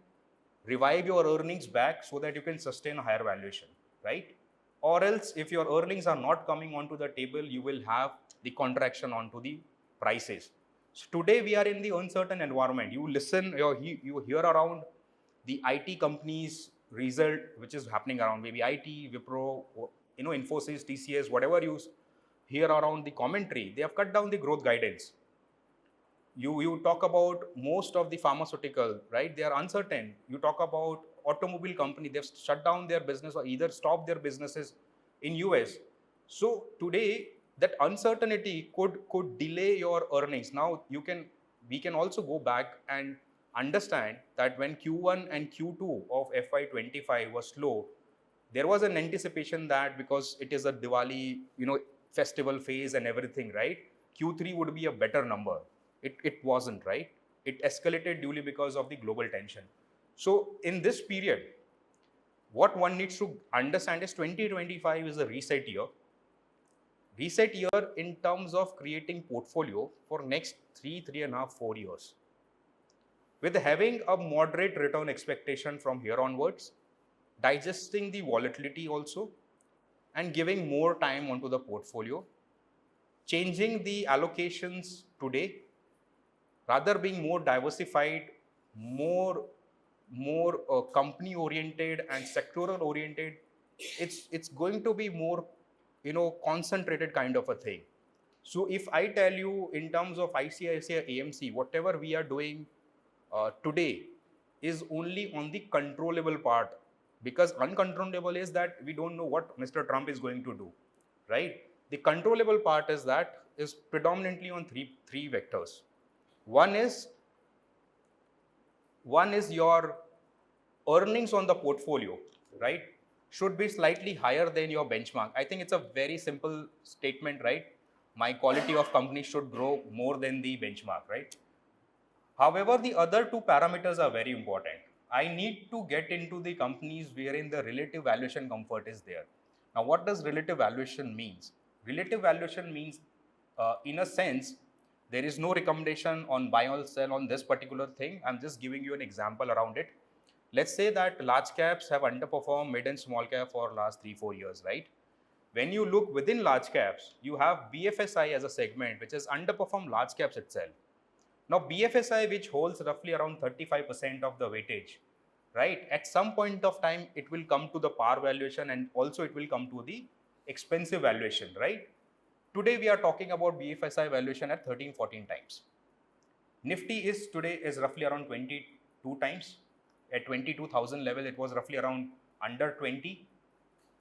revive your earnings back so that you can sustain a higher valuation, right? Or else if your earnings are not coming onto the table, you will have the contraction onto the prices. So today we are in the uncertain environment. You listen, you hear around the IT companies result which is happening around, maybe IT, Wipro, Infosys, TCS, whatever you hear around the commentary, they have cut down the growth guidance. You talk about most of the pharmaceutical, right? They are uncertain. You talk about automobile company, they've shut down their business or either stopped their businesses in US. So today that uncertainty could delay your earnings. Now we can also go back and understand that when Q1 and Q2 of FY25 was slow, there was an anticipation that because it is a Diwali, festival phase and everything, right? Q3 would be a better number. It wasn't, right? It escalated duly because of the global tension. So in this period, what one needs to understand is 2025 is a reset year. Reset year in terms of creating portfolio for next 3.5, 4 years. With having a moderate return expectation from here onwards, digesting the volatility also, and giving more time onto the portfolio, changing the allocations today, rather being more diversified, more company oriented and sectoral oriented. It's going to be more concentrated kind of a thing. So if I tell you in terms of ICICI AMC, whatever we are doing today is only on the controllable part, because uncontrollable is that we don't know what Mr. Trump is going to do, right? The controllable part is predominantly on three vectors. One is your earnings on the portfolio, right, should be slightly higher than your benchmark. I think it's a very simple statement, right? My quality of company should grow more than the benchmark, right? However, the other two parameters are very important. I need to get into the companies wherein the relative valuation comfort is there. Now, what does relative valuation means? Relative valuation means, in a sense, there is no recommendation on buy or sell on this particular thing. I'm just giving you an example around it. Let's say that large caps have underperformed mid and small cap for last 3-4 years, right? When you look within large caps, you have BFSI as a segment which has underperformed large caps itself. Now, BFSI, which holds roughly around 35% of the weightage, right? At some point of time, it will come to the par valuation and also it will come to the expensive valuation, right? Today, we are talking about BFSI valuation at 13, 14 times. Nifty is today is roughly around 22 times. At 22,000 level, it was roughly around under 20.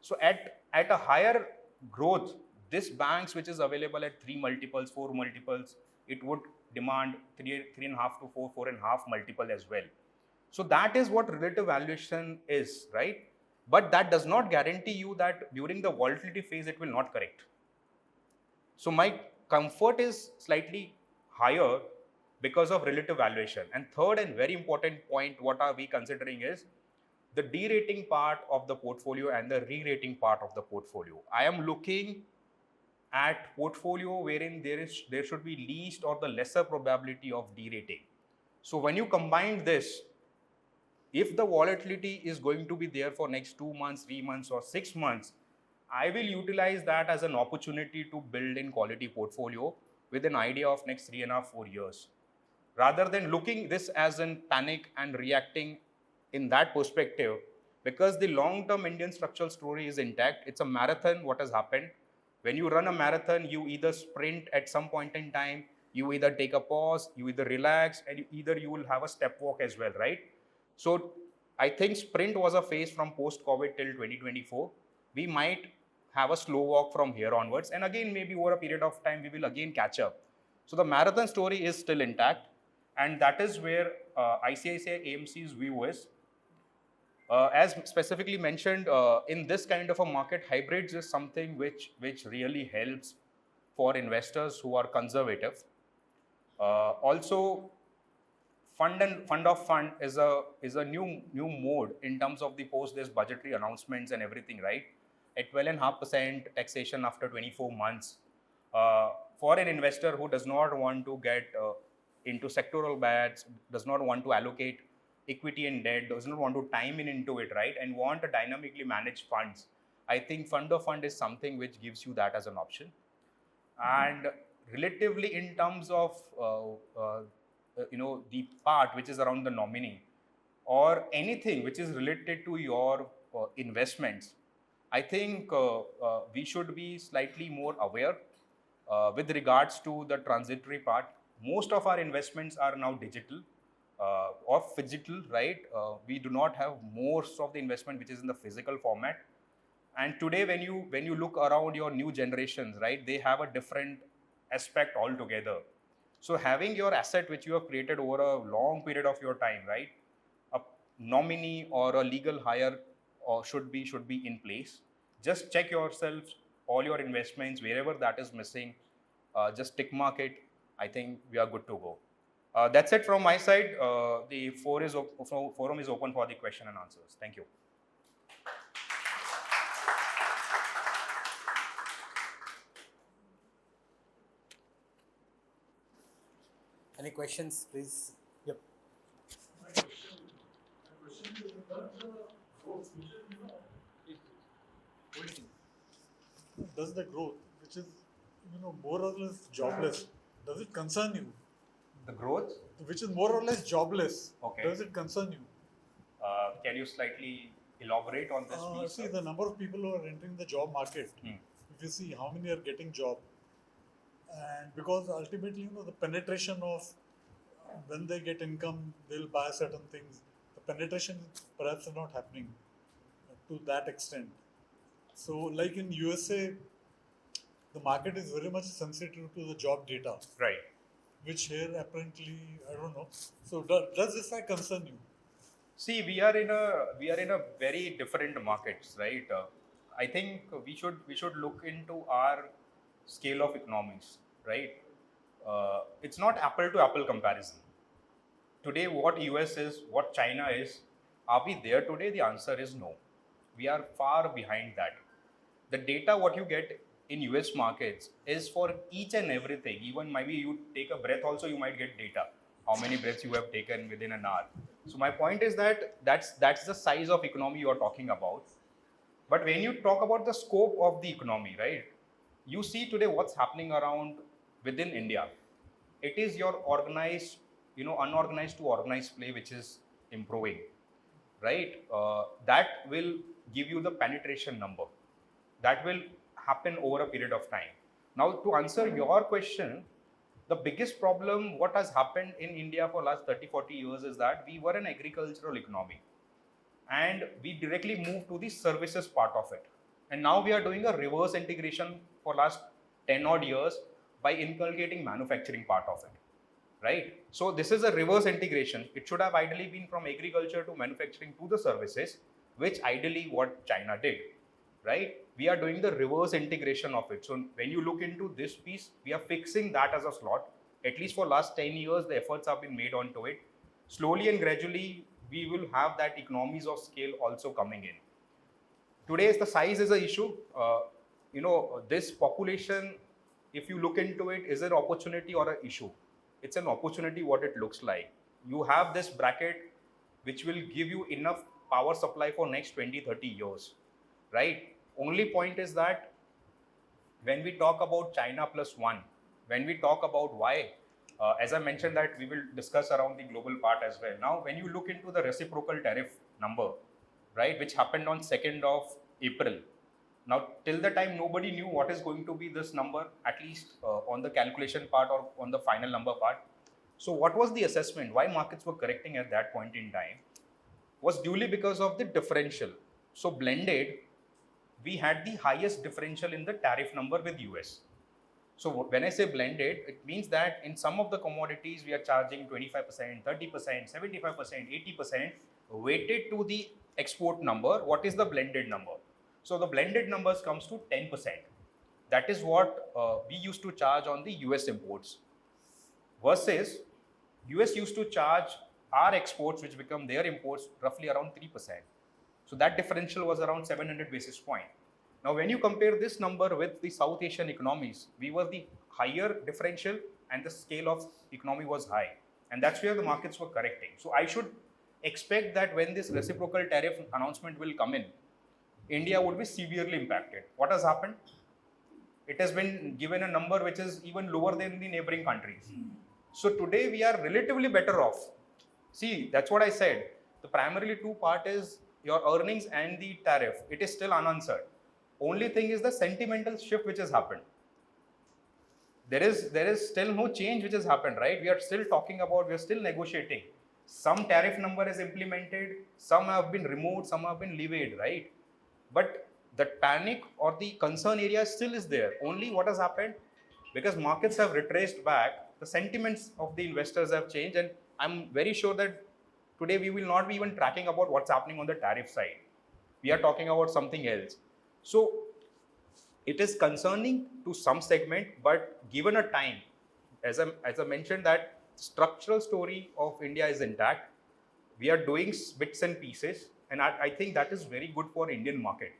So at a higher growth, this banks which is available at 3 multiples, 4 multiples, it would demand 3.5 to 4.5 multiple as well. So that is what relative valuation is, right? But that does not guarantee you that during the volatility phase it will not correct. So my comfort is slightly higher because of relative valuation. And third and very important point, what are we considering is the de-rating part of the portfolio and the re-rating part of the portfolio. I am looking at portfolio wherein there should be least or the lesser probability of de-rating. So when you combine this, if the volatility is going to be there for next 2 months, 3 months or 6 months, I will utilize that as an opportunity to build in quality portfolio with an idea of next 3.5, 4 years. Rather than looking this as in panic and reacting in that perspective, because the long-term Indian structural story is intact. It's a marathon, what has happened. When you run a marathon, you either sprint at some point in time, you either take a pause, you either relax, and either you will have a step walk as well, right? So I think sprint was a phase from post-COVID till 2024. We might have a slow walk from here onwards. And again, maybe over a period of time, we will again catch up. So the marathon story is still intact. And that is where ICICI AMC's view is. As specifically mentioned, in this kind of a market, hybrids is something which really helps for investors who are conservative. Also, fund of fund is a new mode in terms of the post this budgetary announcements and everything, right? At 12.5% taxation after 24 months. For an investor who does not want to get into sectoral bets, does not want to allocate equity and debt, does not want to time into it, right? And want a dynamically managed funds. I think fund of fund is something which gives you that as an option. And relatively in terms of the part which is around the nominee or anything which is related to your investments, I think we should be slightly more aware with regards to the transitory part. Most of our investments are now digital or physical, right? We do not have most of the investment which is in the physical format. And today, when you look around your new generations, right, they have a different aspect altogether. So having your asset which you have created over a long period of your time, right, a nominee or a legal hire or should be in place. Just check yourselves all your investments wherever that is missing. Just tick mark it. I think we are good to go. That's it from my side. The forum is open for the question and answers. Thank you. Any questions, please? Yep. My question is about the growth, which is, does the growth, which is, more or less jobless, does it concern you? The growth. Which is more or less jobless. Okay. Does it concern you? Can you slightly elaborate on this piece? See, the number of people who are entering the job market, if you see how many are getting job, and because ultimately, the penetration of when they get income, they'll buy certain things. The penetration perhaps is not happening to that extent. So, like in USA, the market is very much sensitive to the job data, Right. which here apparently I don't know. So, does this fact concern you? See, we are in a very different markets, right? I think we should look into our scale of economies, right? It's not apple to apple comparison. Today, what US is, what China is, are we there today? The answer is no. We are far behind that. The data what you get in US markets is for each and everything. Even maybe you take a breath also, you might get data. How many breaths you have taken within an hour. So my point is that that's the size of economy you are talking about. But when you talk about the scope of the economy, right? You see today what's happening around within India. It is your organized, unorganized to organized play which is improving, right? That will give you the penetration number. That will happen over a period of time. Now, to answer your question, the biggest problem what has happened in India for last 30, 40 years is that we were an agricultural economy and we directly moved to the services part of it. And now we are doing a reverse integration for last 10 odd years by inculcating manufacturing part of it, right? So this is a reverse integration. It should have ideally been from agriculture to manufacturing to the services, which ideally what China did, right? We are doing the reverse integration of it. So when you look into this piece, we are fixing that as a slot. At least for last 10 years, the efforts have been made onto it. Slowly and gradually, we will have that economies of scale also coming in. Today's the size is an issue. This population, if you look into it, is an opportunity or an issue? It's an opportunity what it looks like. You have this bracket which will give you enough power supply for next 20, 30 years, right? Only point is that when we talk about China plus one, when we talk about why, as I mentioned that we will discuss around the global part as well. Now, when you look into the reciprocal tariff number, right, which happened on 2nd of April. Now, till the time nobody knew what is going to be this number, at least on the calculation part or on the final number part. So what was the assessment? Why markets were correcting at that point in time was duly because of the differential. So blended, we had the highest differential in the tariff number with US. So when I say blended, it means that in some of the commodities we are charging 25%, 30%, 75%, 80% weighted to the export number. What is the blended number? So the blended numbers comes to 10%. That is what we used to charge on the US imports. Versus US used to charge our exports, which become their imports, roughly around 3%. So that differential was around 700 basis point. Now, when you compare this number with the South Asian economies, we were the higher differential and the scale of economy was high. And that's where the markets were correcting. So I should expect that when this reciprocal tariff announcement will come in, India would be severely impacted. What has happened? it has been given a number which is even lower than the neighboring countries. So today we are relatively better off. See, that's what I said. The primarily two part is your earnings and the tariff. It is still unanswered. Only thing is the sentimental shift which has happened. There is still no change which has happened, right? We are still talking about, we are still negotiating. Some tariff number is implemented, some have been removed, some have been levied, right? But the panic or the concern area still is there. Only what has happened, because markets have retraced back, the sentiments of the investors have changed, and I'm very sure that today we will not be even tracking about what's happening on the tariff side. We are talking about something else. So it is concerning to some segment, but given a time, as I mentioned, that structural story of India is intact. We are doing bits and pieces, and I think that is very good for Indian market,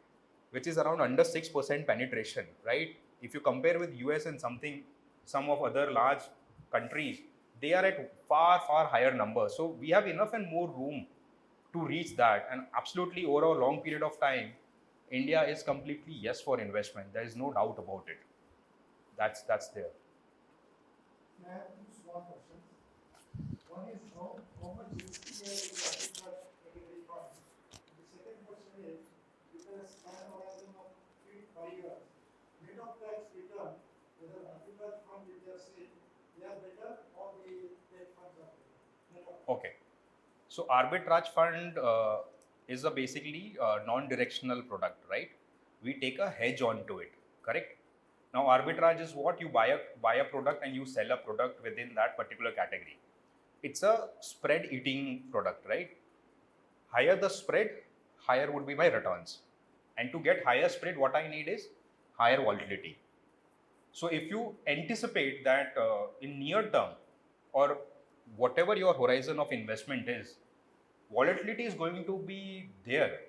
which is around under 6% penetration, right? If you compare with US and some of other large countries, they are at far, far higher numbers. So we have enough and more room to reach that. And absolutely over a long period of time, India is completely yes for investment. There is no doubt about it. That's there. I have two small questions. One is how much riskier is the arbitrage category fund? The second question is, with a span horizon of 3 to 5 years, net of tax return, whether arbitrage fund which are said, they are better or the debt funds are better? Net of tax. Okay. So arbitrage fund is a basically non-directional product, right? We take a hedge onto it, correct? Now arbitrage is what you buy a product and you sell a product within that particular category. It's a spread eating product, right? Higher the spread, higher would be my returns. And to get higher spread, what I need is higher volatility. So if you anticipate that in near term or whatever your horizon of investment is, volatility is going to be there,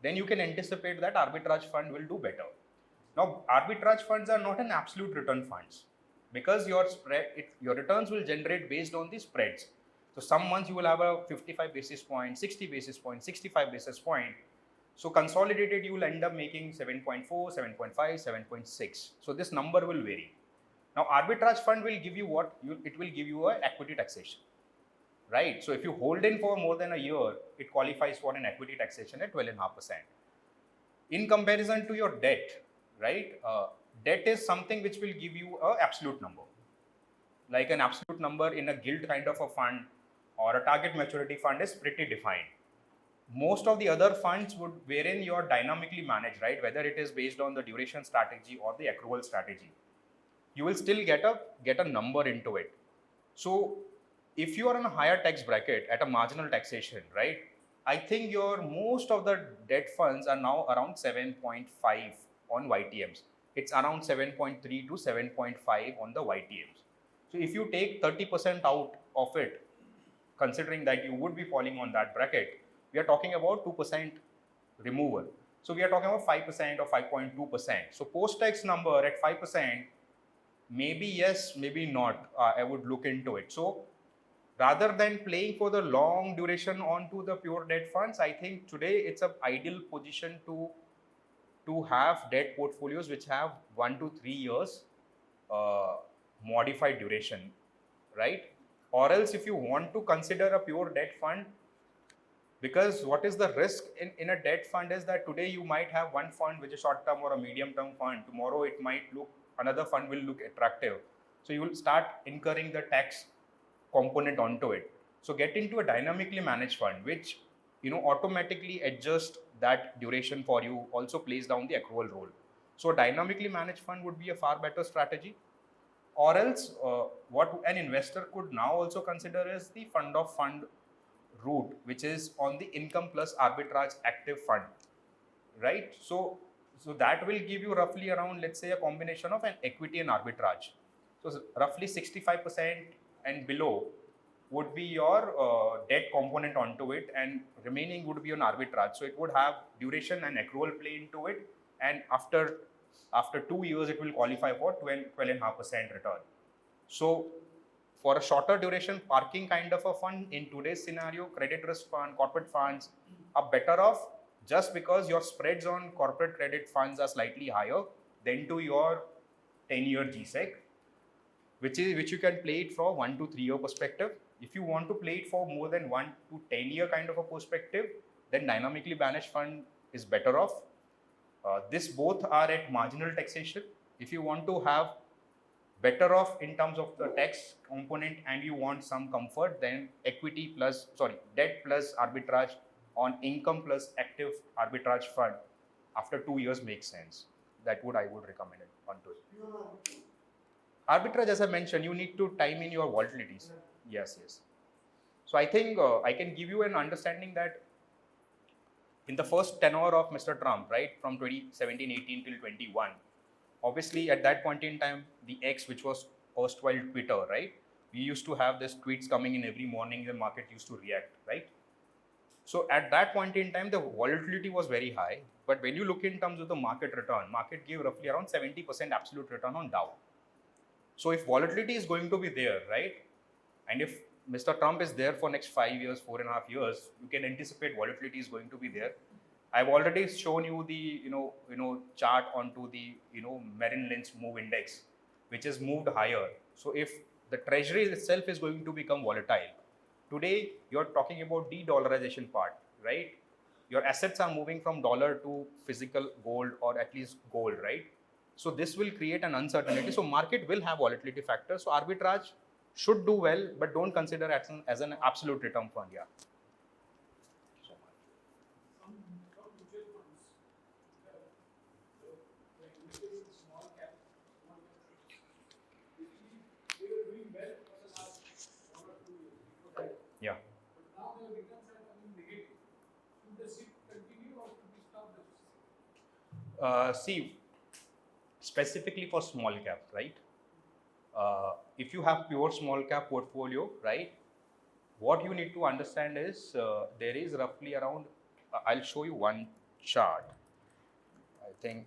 then you can anticipate that arbitrage fund will do better. Now, arbitrage funds are not an absolute return funds because your returns will generate based on the spreads. So some months you will have a 55 basis point, 60 basis point, 65 basis point. So consolidated you will end up making 7.4, 7.5, 7.6. So this number will vary. Now arbitrage fund will give you it will give you a equity taxation, right? So if you hold in for more than a year, it qualifies for an equity taxation at 12.5%. In comparison to your debt, right? Debt is something which will give you an absolute number. Like an absolute number in a gilt kind of a fund or a target maturity fund is pretty defined. Most of the other funds wherein you are dynamically managed, right? Whether it is based on the duration strategy or the accrual strategy, you will still get a number into it. So if you are in a higher tax bracket at a marginal taxation, right? I think most of the debt funds are now around 7.5 on YTMs. It's around 7.3 to 7.5 on the YTMs. So if you take 30% out of it, considering that you would be falling on that bracket, we are talking about 2% removal. So we are talking about 5% or 5.2%. So post-tax number at 5%, maybe yes, maybe not. I would look into it. So rather than playing for the long duration onto the pure debt funds, I think today it's an ideal position to have debt portfolios which have 1 to 3 years modified duration, right? Or else if you want to consider a pure debt fund, because what is the risk in a debt fund is that today you might have one fund which is short term or a medium term fund. Tomorrow it might another fund will look attractive. So you will start incurring the tax component onto it. So get into a dynamically managed fund which automatically adjust that duration for you, also plays down the accrual role. So a dynamically managed fund would be a far better strategy. Or else what an investor could now also consider is the fund of fund route, which is on the income plus arbitrage active fund, right? So that will give you roughly around, let's say, a combination of an equity and arbitrage. So roughly 65% and below would be your debt component onto it, and remaining would be on arbitrage. So it would have duration and accrual play into it, and after 2 years it will qualify for 12.5% return. So for a shorter duration parking kind of a fund in today's scenario, credit risk fund, corporate funds are better off just because your spreads on corporate credit funds are slightly higher than to your 10-year GSEC, which you can play it for 1 to 3 year perspective. If you want to play it for more than 1 to 10 year kind of a perspective, then dynamically managed fund is better off. This both are at marginal taxation. If you want to have better off in terms of the tax component and you want some comfort, then debt plus arbitrage on income plus active arbitrage fund after 2 years makes sense. That I would recommend it onto it. Arbitrage, as I mentioned, you need to time in your volatilities. Yes. So I think I can give you an understanding that in the first tenure of Mr. Trump, right, from 2017-18 till 21, obviously at that point in time, the X, which was erstwhile Twitter, right, we used to have these tweets coming in every morning, the market used to react, right? So at that point in time, the volatility was very high, but when you look in terms of the market return, market gave roughly around 70% absolute return on Dow. So if volatility is going to be there, right, and if Mr. Trump is there for next 5 years, 4.5 years, you can anticipate volatility is going to be there. I've already shown you the chart onto the Merrill Lynch move index, which has moved higher. So if the treasury itself is going to become volatile, today you're talking about de-dollarization part, right? Your assets are moving from dollar to physical gold or at least gold, right? So this will create an uncertainty. So market will have volatility factors. So arbitrage should do well, but don't consider it as an absolute return fund. Yeah. Some mutual funds, like in small cap, basically they were doing well for the last 1 or 2 years before that. Yeah. But now their returns are coming negative. Should the shift continue or should we stop the shift? See, specifically for small cap, right? If you have pure small cap portfolio, right, what you need to understand is there is roughly around, I'll show you one chart. I think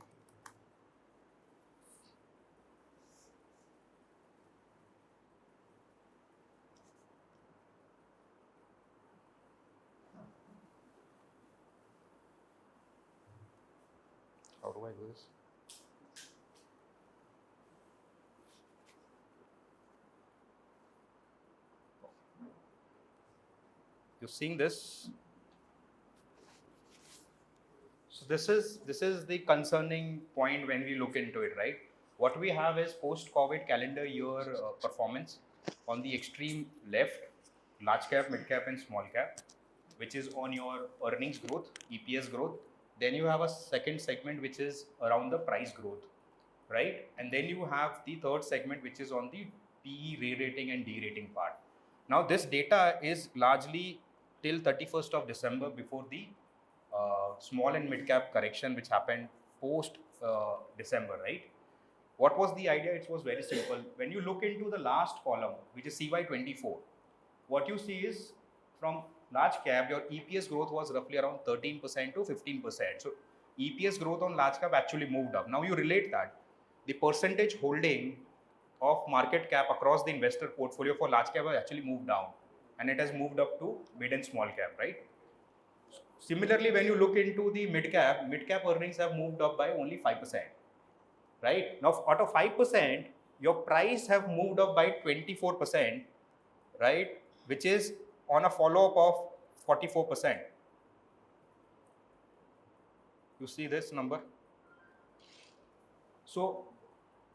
how do I do this? You're seeing this. So this is the concerning point when we look into it, right? What we have is post-COVID calendar year performance on the extreme left, large cap, mid cap, and small cap, which is on your earnings growth, EPS growth. Then you have a second segment which is around the price growth, right? And then you have the third segment which is on the PE re-rating and de-rating part. Now this data is largely till 31st of December before the small and mid cap correction which happened post December, right? What was the idea? It was very simple. When you look into the last column, which is CY24, what you see is from large cap, your EPS growth was roughly around 13% to 15%. So EPS growth on large cap actually moved up. Now you relate that. The percentage holding of market cap across the investor portfolio for large cap has actually moved down, and it has moved up to mid and small cap, right? Similarly, when you look into the mid cap earnings have moved up by only 5%, right? Now, out of 5%, your price have moved up by 24%, right? Which is on a follow-up of 44%. You see this number? So,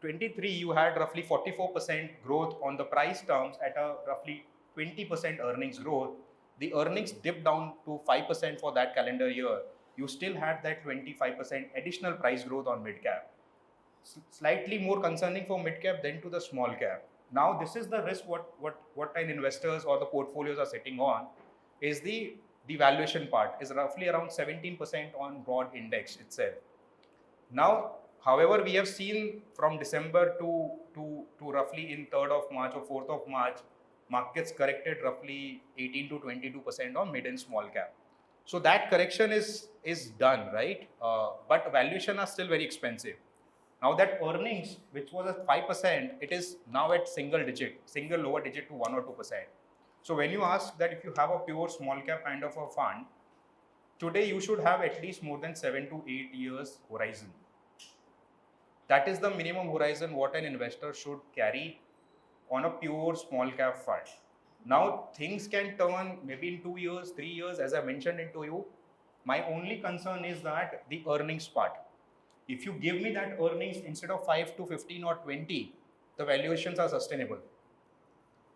23, you had roughly 44% growth on the price terms at a roughly 20% earnings growth. The earnings dipped down to 5% for that calendar year. You still had that 25% additional price growth on mid cap. Slightly more concerning for mid cap than to the small cap. Now this is the risk what an investors or the portfolios are sitting on is the valuation part is roughly around 17% on broad index itself. Now, however, we have seen from December to roughly in 3rd of March or 4th of March, markets corrected roughly 18 to 22% on mid and small cap. So that correction is done, right? But valuation are still very expensive. Now that earnings, which was at 5%, it is now at single lower digit to 1 or 2%. So when you ask that if you have a pure small cap kind of a fund, today you should have at least more than 7 to 8 years horizon. That is the minimum horizon what an investor should carry on a pure small cap fund. Now things can turn maybe in 2 years, 3 years, as I mentioned into you. My only concern is that the earnings part. If you give me that earnings instead of 5 to 15 or 20, the valuations are sustainable.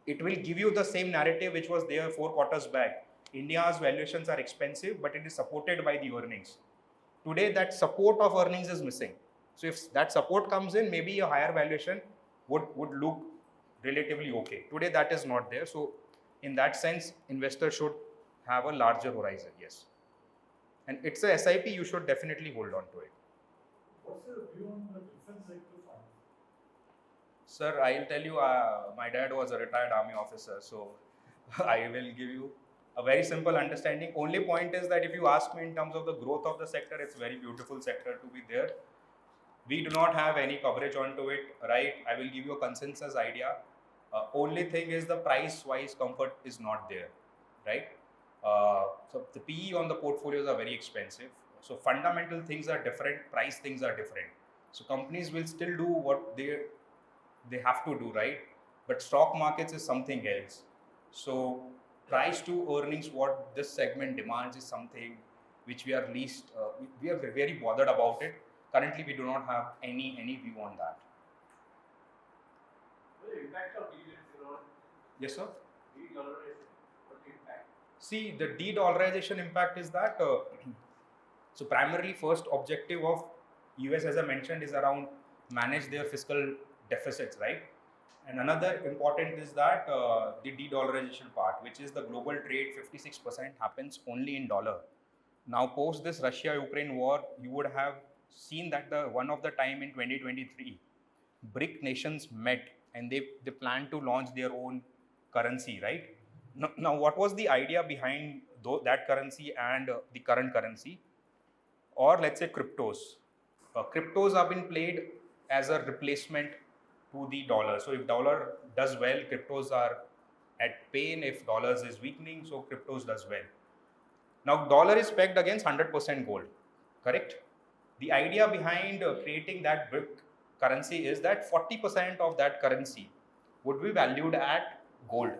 It will give you the same narrative which was there 4 quarters back. India's valuations are expensive, but it is supported by the earnings. Today, that support of earnings is missing. So if that support comes in, maybe a higher valuation would look relatively okay. Today, that is not there. So in that sense, investors should have a larger horizon, yes. And it's a SIP, you should definitely hold on to it. What's your view on the defense sector fund? Sir, I'll tell you, my dad was a retired army officer, so I will give you a very simple understanding. Only point is that if you ask me in terms of the growth of the sector, it's a very beautiful sector to be there. We do not have any coverage onto it, right? I will give you a consensus idea. Only thing is the price-wise comfort is not there, right? So the PE on the portfolios are very expensive. So fundamental things are different, price things are different. So companies will still do what they have to do, right? But stock markets is something else. So price to earnings, what this segment demands is something which we are least, we are very bothered about it. Currently, we do not have any view on that. What is the impact of de-dollarization? Yes, sir. De-dollarization, what's the impact? See, the de-dollarization impact is that, so primarily first objective of US, as I mentioned, is around manage their fiscal deficits, right? And another important is that the de-dollarization part, which is the global trade, 56% happens only in dollar. Now, post this Russia-Ukraine war, you would have seen that the one of the time in 2023, BRIC nations met and they plan to launch their own currency, right? Now what was the idea behind that currency and the current currency, or let's say cryptos? Cryptos have been played as a replacement to the dollar. So if dollar does well, cryptos are at pain. If dollars is weakening, so cryptos does well. Now dollar is pegged against 100% gold, correct? The idea behind creating that BRIC currency is that 40% of that currency would be valued at gold.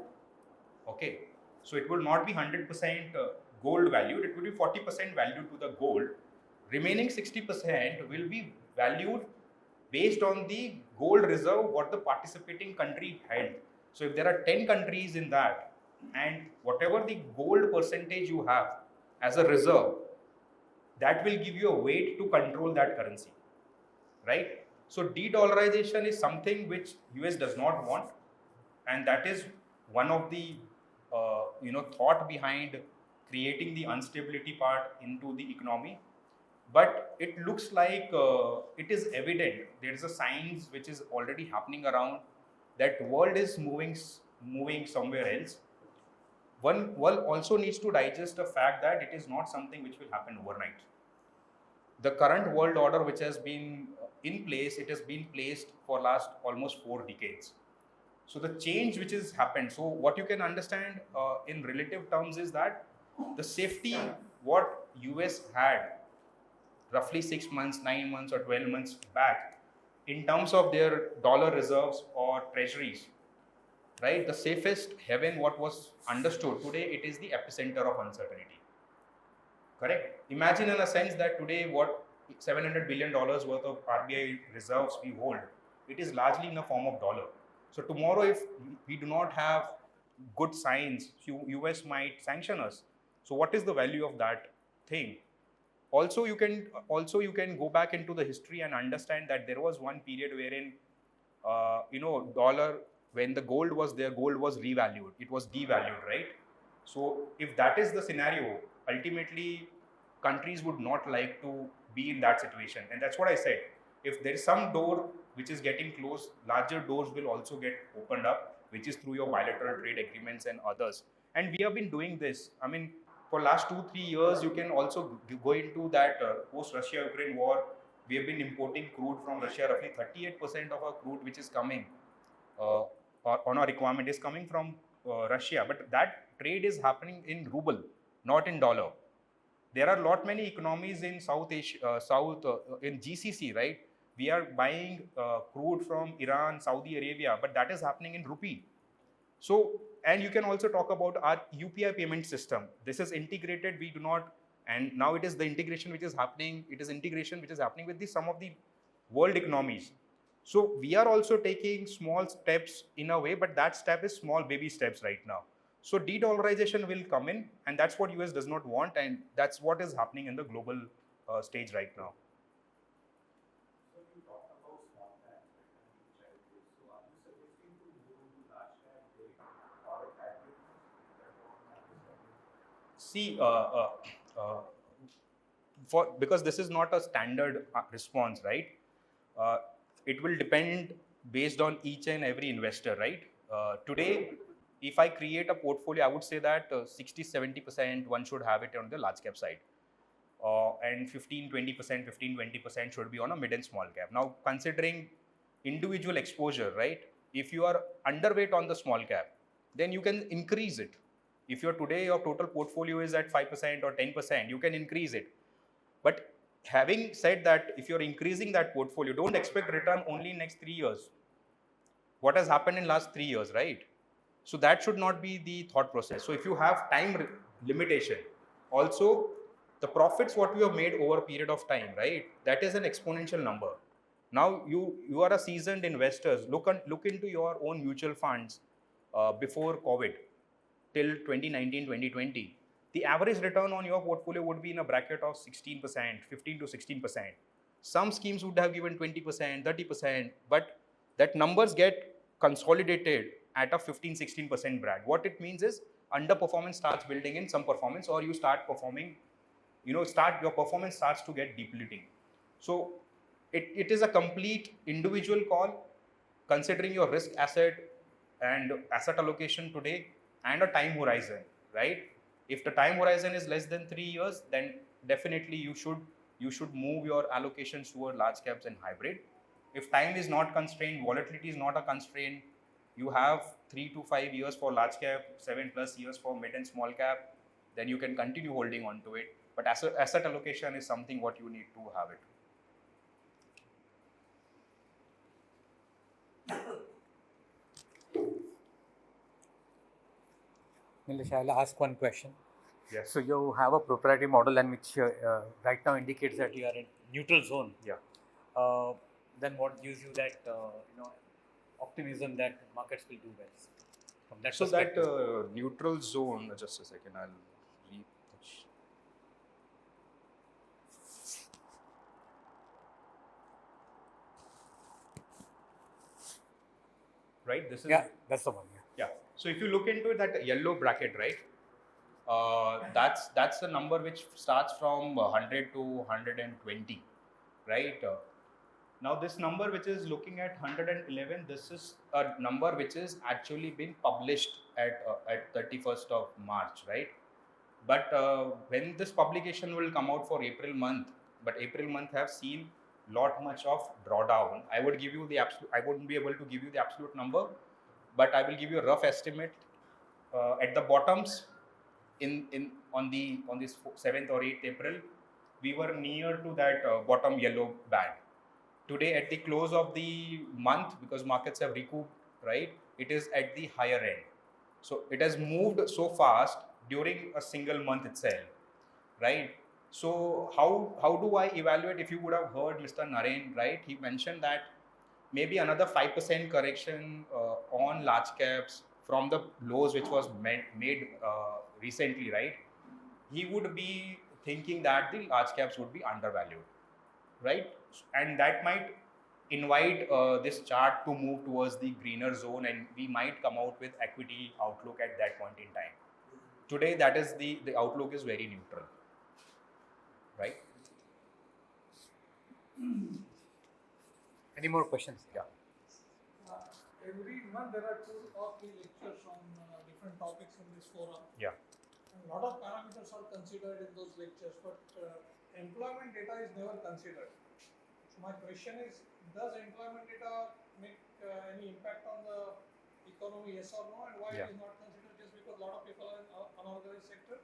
Okay, so it will not be 100% gold valued, it will be 40% valued to the gold. Remaining 60% will be valued based on the gold reserve what the participating country held. So if there are 10 countries in that, and whatever the gold percentage you have as a reserve, that will give you a weight to control that currency, right? So de-dollarization is something which US does not want, and that is one of the thought behind creating the instability part into the economy. But it looks like it is evident there is a signs which is already happening around that world is moving somewhere else. One also needs to digest the fact that it is not something which will happen overnight. The current world order which has been in place, it has been placed for last almost 4 decades. So the change which has happened, so what you can understand in relative terms is that the safety what US had roughly 6 months, 9 months or 12 months back in terms of their dollar reserves or treasuries, right? The safest haven what was understood, today it is the epicenter of uncertainty. Correct? Imagine in a sense that today what $700 billion worth of RBI reserves we hold, it is largely in the form of dollar. So tomorrow if we do not have good signs, US might sanction us. So what is the value of that thing? Also you can go back into the history and understand that there was one period wherein dollar, when the gold was there, gold was revalued, it was devalued, right? So if that is the scenario, ultimately countries would not like to be in that situation. And that's what I said, if there is some door which is getting closed, larger doors will also get opened up, which is through your bilateral trade agreements and others. And we have been doing this, I mean, for last 2-3 years. You can also go into that post Russia Ukraine war, we have been importing crude from Russia. Roughly 38% of our crude which is coming on our requirement is coming from Russia, but that trade is happening in ruble, not in dollar. There are lot many economies in South Asia, in GCC, right, We are buying crude from Iran, Saudi Arabia, but that is happening in rupee. So, and you can also talk about our UPI payment system. This is integrated. We do not, and now it is the integration which is happening. It is integration which is happening with some of the world economies. So we are also taking small steps in a way, but that step is small baby steps right now. So de-dollarization will come in, and that's what US does not want, and that's what is happening in the global stage right now. So you talked about small caps, right, and charities. So are you suggesting to move into large cap debt or hybrid? That's what I'm understanding. See, because this is not a standard response, right? Uh, it will depend based on each and every investor, right? Today, if I create a portfolio, I would say that 60-70% one should have it on the large cap side. And 15-20%, 15-20% should be on a mid and small cap. Now, considering individual exposure, right? If you are underweight on the small cap, then you can increase it. If your total portfolio is at 5% or 10%, you can increase it. But having said that, if you're increasing that portfolio, don't expect return only next 3 years. What has happened in last 3 years, right? So that should not be the thought process. So if you have limitation, also the profits what you have made over a period of time, right? That is an exponential number. Now you are a seasoned investors. Look into your own mutual funds before COVID till 2019, 2020. The average return on your portfolio would be in a bracket of 16%, 15 to 16%. Some schemes would have given 20%, 30%, but that numbers get consolidated at a 15-16% brand. What it means is underperformance starts building in some performance, or you start performing, your performance starts to get depleting. So it is a complete individual call, considering your risk asset and asset allocation today and a time horizon, right? If the time horizon is less than 3 years, then definitely you should move your allocations toward large caps and hybrid. If time is not constrained, volatility is not a constraint, you have 3 to 5 years for large cap, 7+ years for mid and small cap, then you can continue holding on to it. But asset allocation is something what you need to have it. Nilesh, I'll ask one question. Yes. So you have a proprietary model and which right now indicates that you are in neutral zone. Yeah. Then what gives you that optimism that markets will do well from that So that perspective? neutral zone, just a second, I'll read. Right, this is Yeah, that's the one. Yeah. yeah. So if you look into that yellow bracket, right, that's the number which starts from 100 to 120, right? Now this number which is looking at 111, this is a number which is actually been published at 31st of March, right? But when this publication will come out for April month, but April month have seen lot much of drawdown. I would give you the absolute. I wouldn't be able to give you the absolute number, but I will give you a rough estimate. At the bottoms, in on this 7th or 8th April, we were near to that bottom yellow band. Today, at the close of the month, because markets have recouped, right, it is at the higher end. So it has moved so fast during a single month itself, right? So how do I evaluate? If you would have heard Mr. Naren, right, he mentioned that maybe another 5% correction on large caps from the lows which was made recently, right? He would be thinking that the large caps would be undervalued, right? And that might invite this chart to move towards the greener zone, and we might come out with equity outlook at that point in time. Today, that is the outlook is very neutral, right? Any more questions? Yeah. Every month there are 2 or 3 lectures on different topics in this forum. Yeah. And a lot of parameters are considered in those lectures, but employment data is never considered. So my question is, does employment data make any impact on the economy, yes or no, and why Yeah. it is not considered just because a lot of people are in unorganized sector?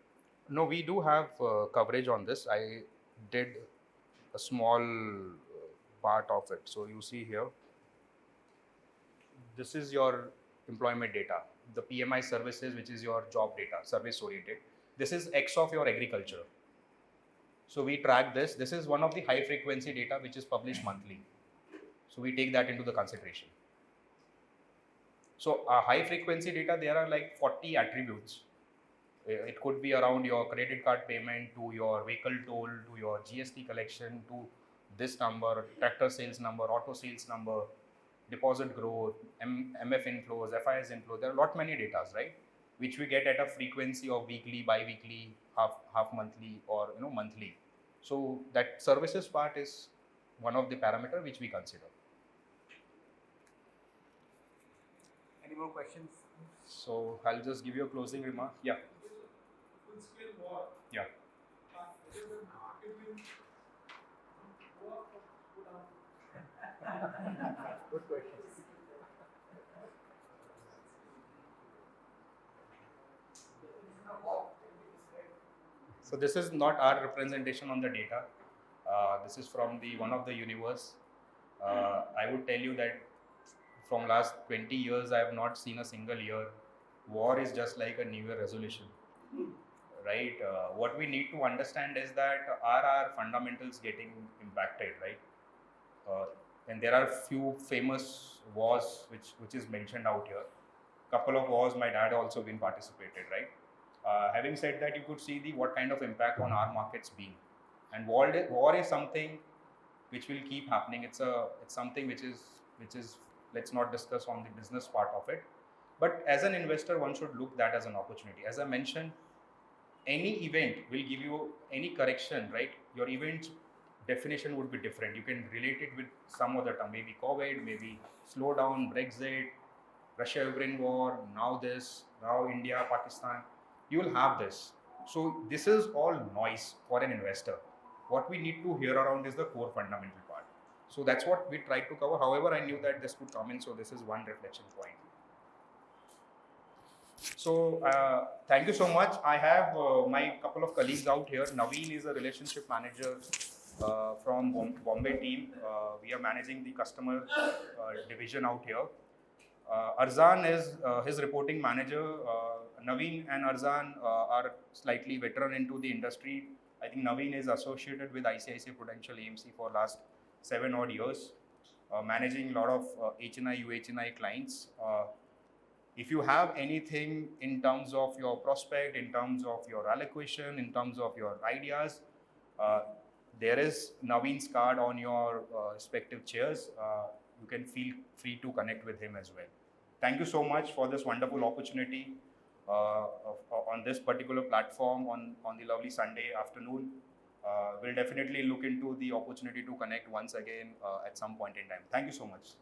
No, we do have coverage on this. I did a small part of it. So you see here, this is your employment data. The PMI services, which is your job data, service oriented. This is X of your agriculture. So we track this. This is one of the high frequency data which is published monthly. So we take that into the consideration. So high frequency data, there are like 40 attributes. It could be around your credit card payment, to your vehicle toll, to your GST collection, to this number, tractor sales number, auto sales number, deposit growth, MF inflows, FIS inflows. There are a lot many data, right? Which we get at a frequency of weekly, bi-weekly, half monthly, or monthly. So that services part is one of the parameter which we consider. Any more questions? So I'll just give you a closing remark. Yeah. Full scale war. Yeah. Whether the market will go up or go down. Good question. So this is not our representation on the data. This is from the one of the universe. I would tell you that from last 20 years, I have not seen a single year. War is just like a New Year resolution, right? What we need to understand is that are our fundamentals getting impacted, right? And there are few famous wars which is mentioned out here. Couple of wars my dad also been participated, right? Having said that, you could see what kind of impact on our markets being, and war is something which will keep happening. It's something which is let's not discuss on the business part of it, but as an investor, one should look that as an opportunity. As I mentioned, any event will give you any correction, right? Your event definition would be different. You can relate it with some other term, maybe COVID, maybe slowdown, Brexit, Russia-Ukraine war, now India, Pakistan. You will have this. So this is all noise for an investor. What we need to hear around is the core fundamental part. So that's what we tried to cover. However, I knew that this could come in, so this is one reflection point. So thank you so much. I have my couple of colleagues out here. Naveen is a relationship manager from Bombay team. We are managing the customer division out here. Arzan is his reporting manager. Naveen and Arzan are slightly veteran into the industry. I think Naveen is associated with ICICI Prudential AMC for last 7 odd years, managing a lot of HNI, UHNI clients. If you have anything in terms of your prospect, in terms of your allocation, in terms of your ideas, there is Naveen's card on your respective chairs. You can feel free to connect with him as well. Thank you so much for this wonderful opportunity on this particular platform on the lovely Sunday afternoon. We'll definitely look into the opportunity to connect once again at some point in time. Thank you so much.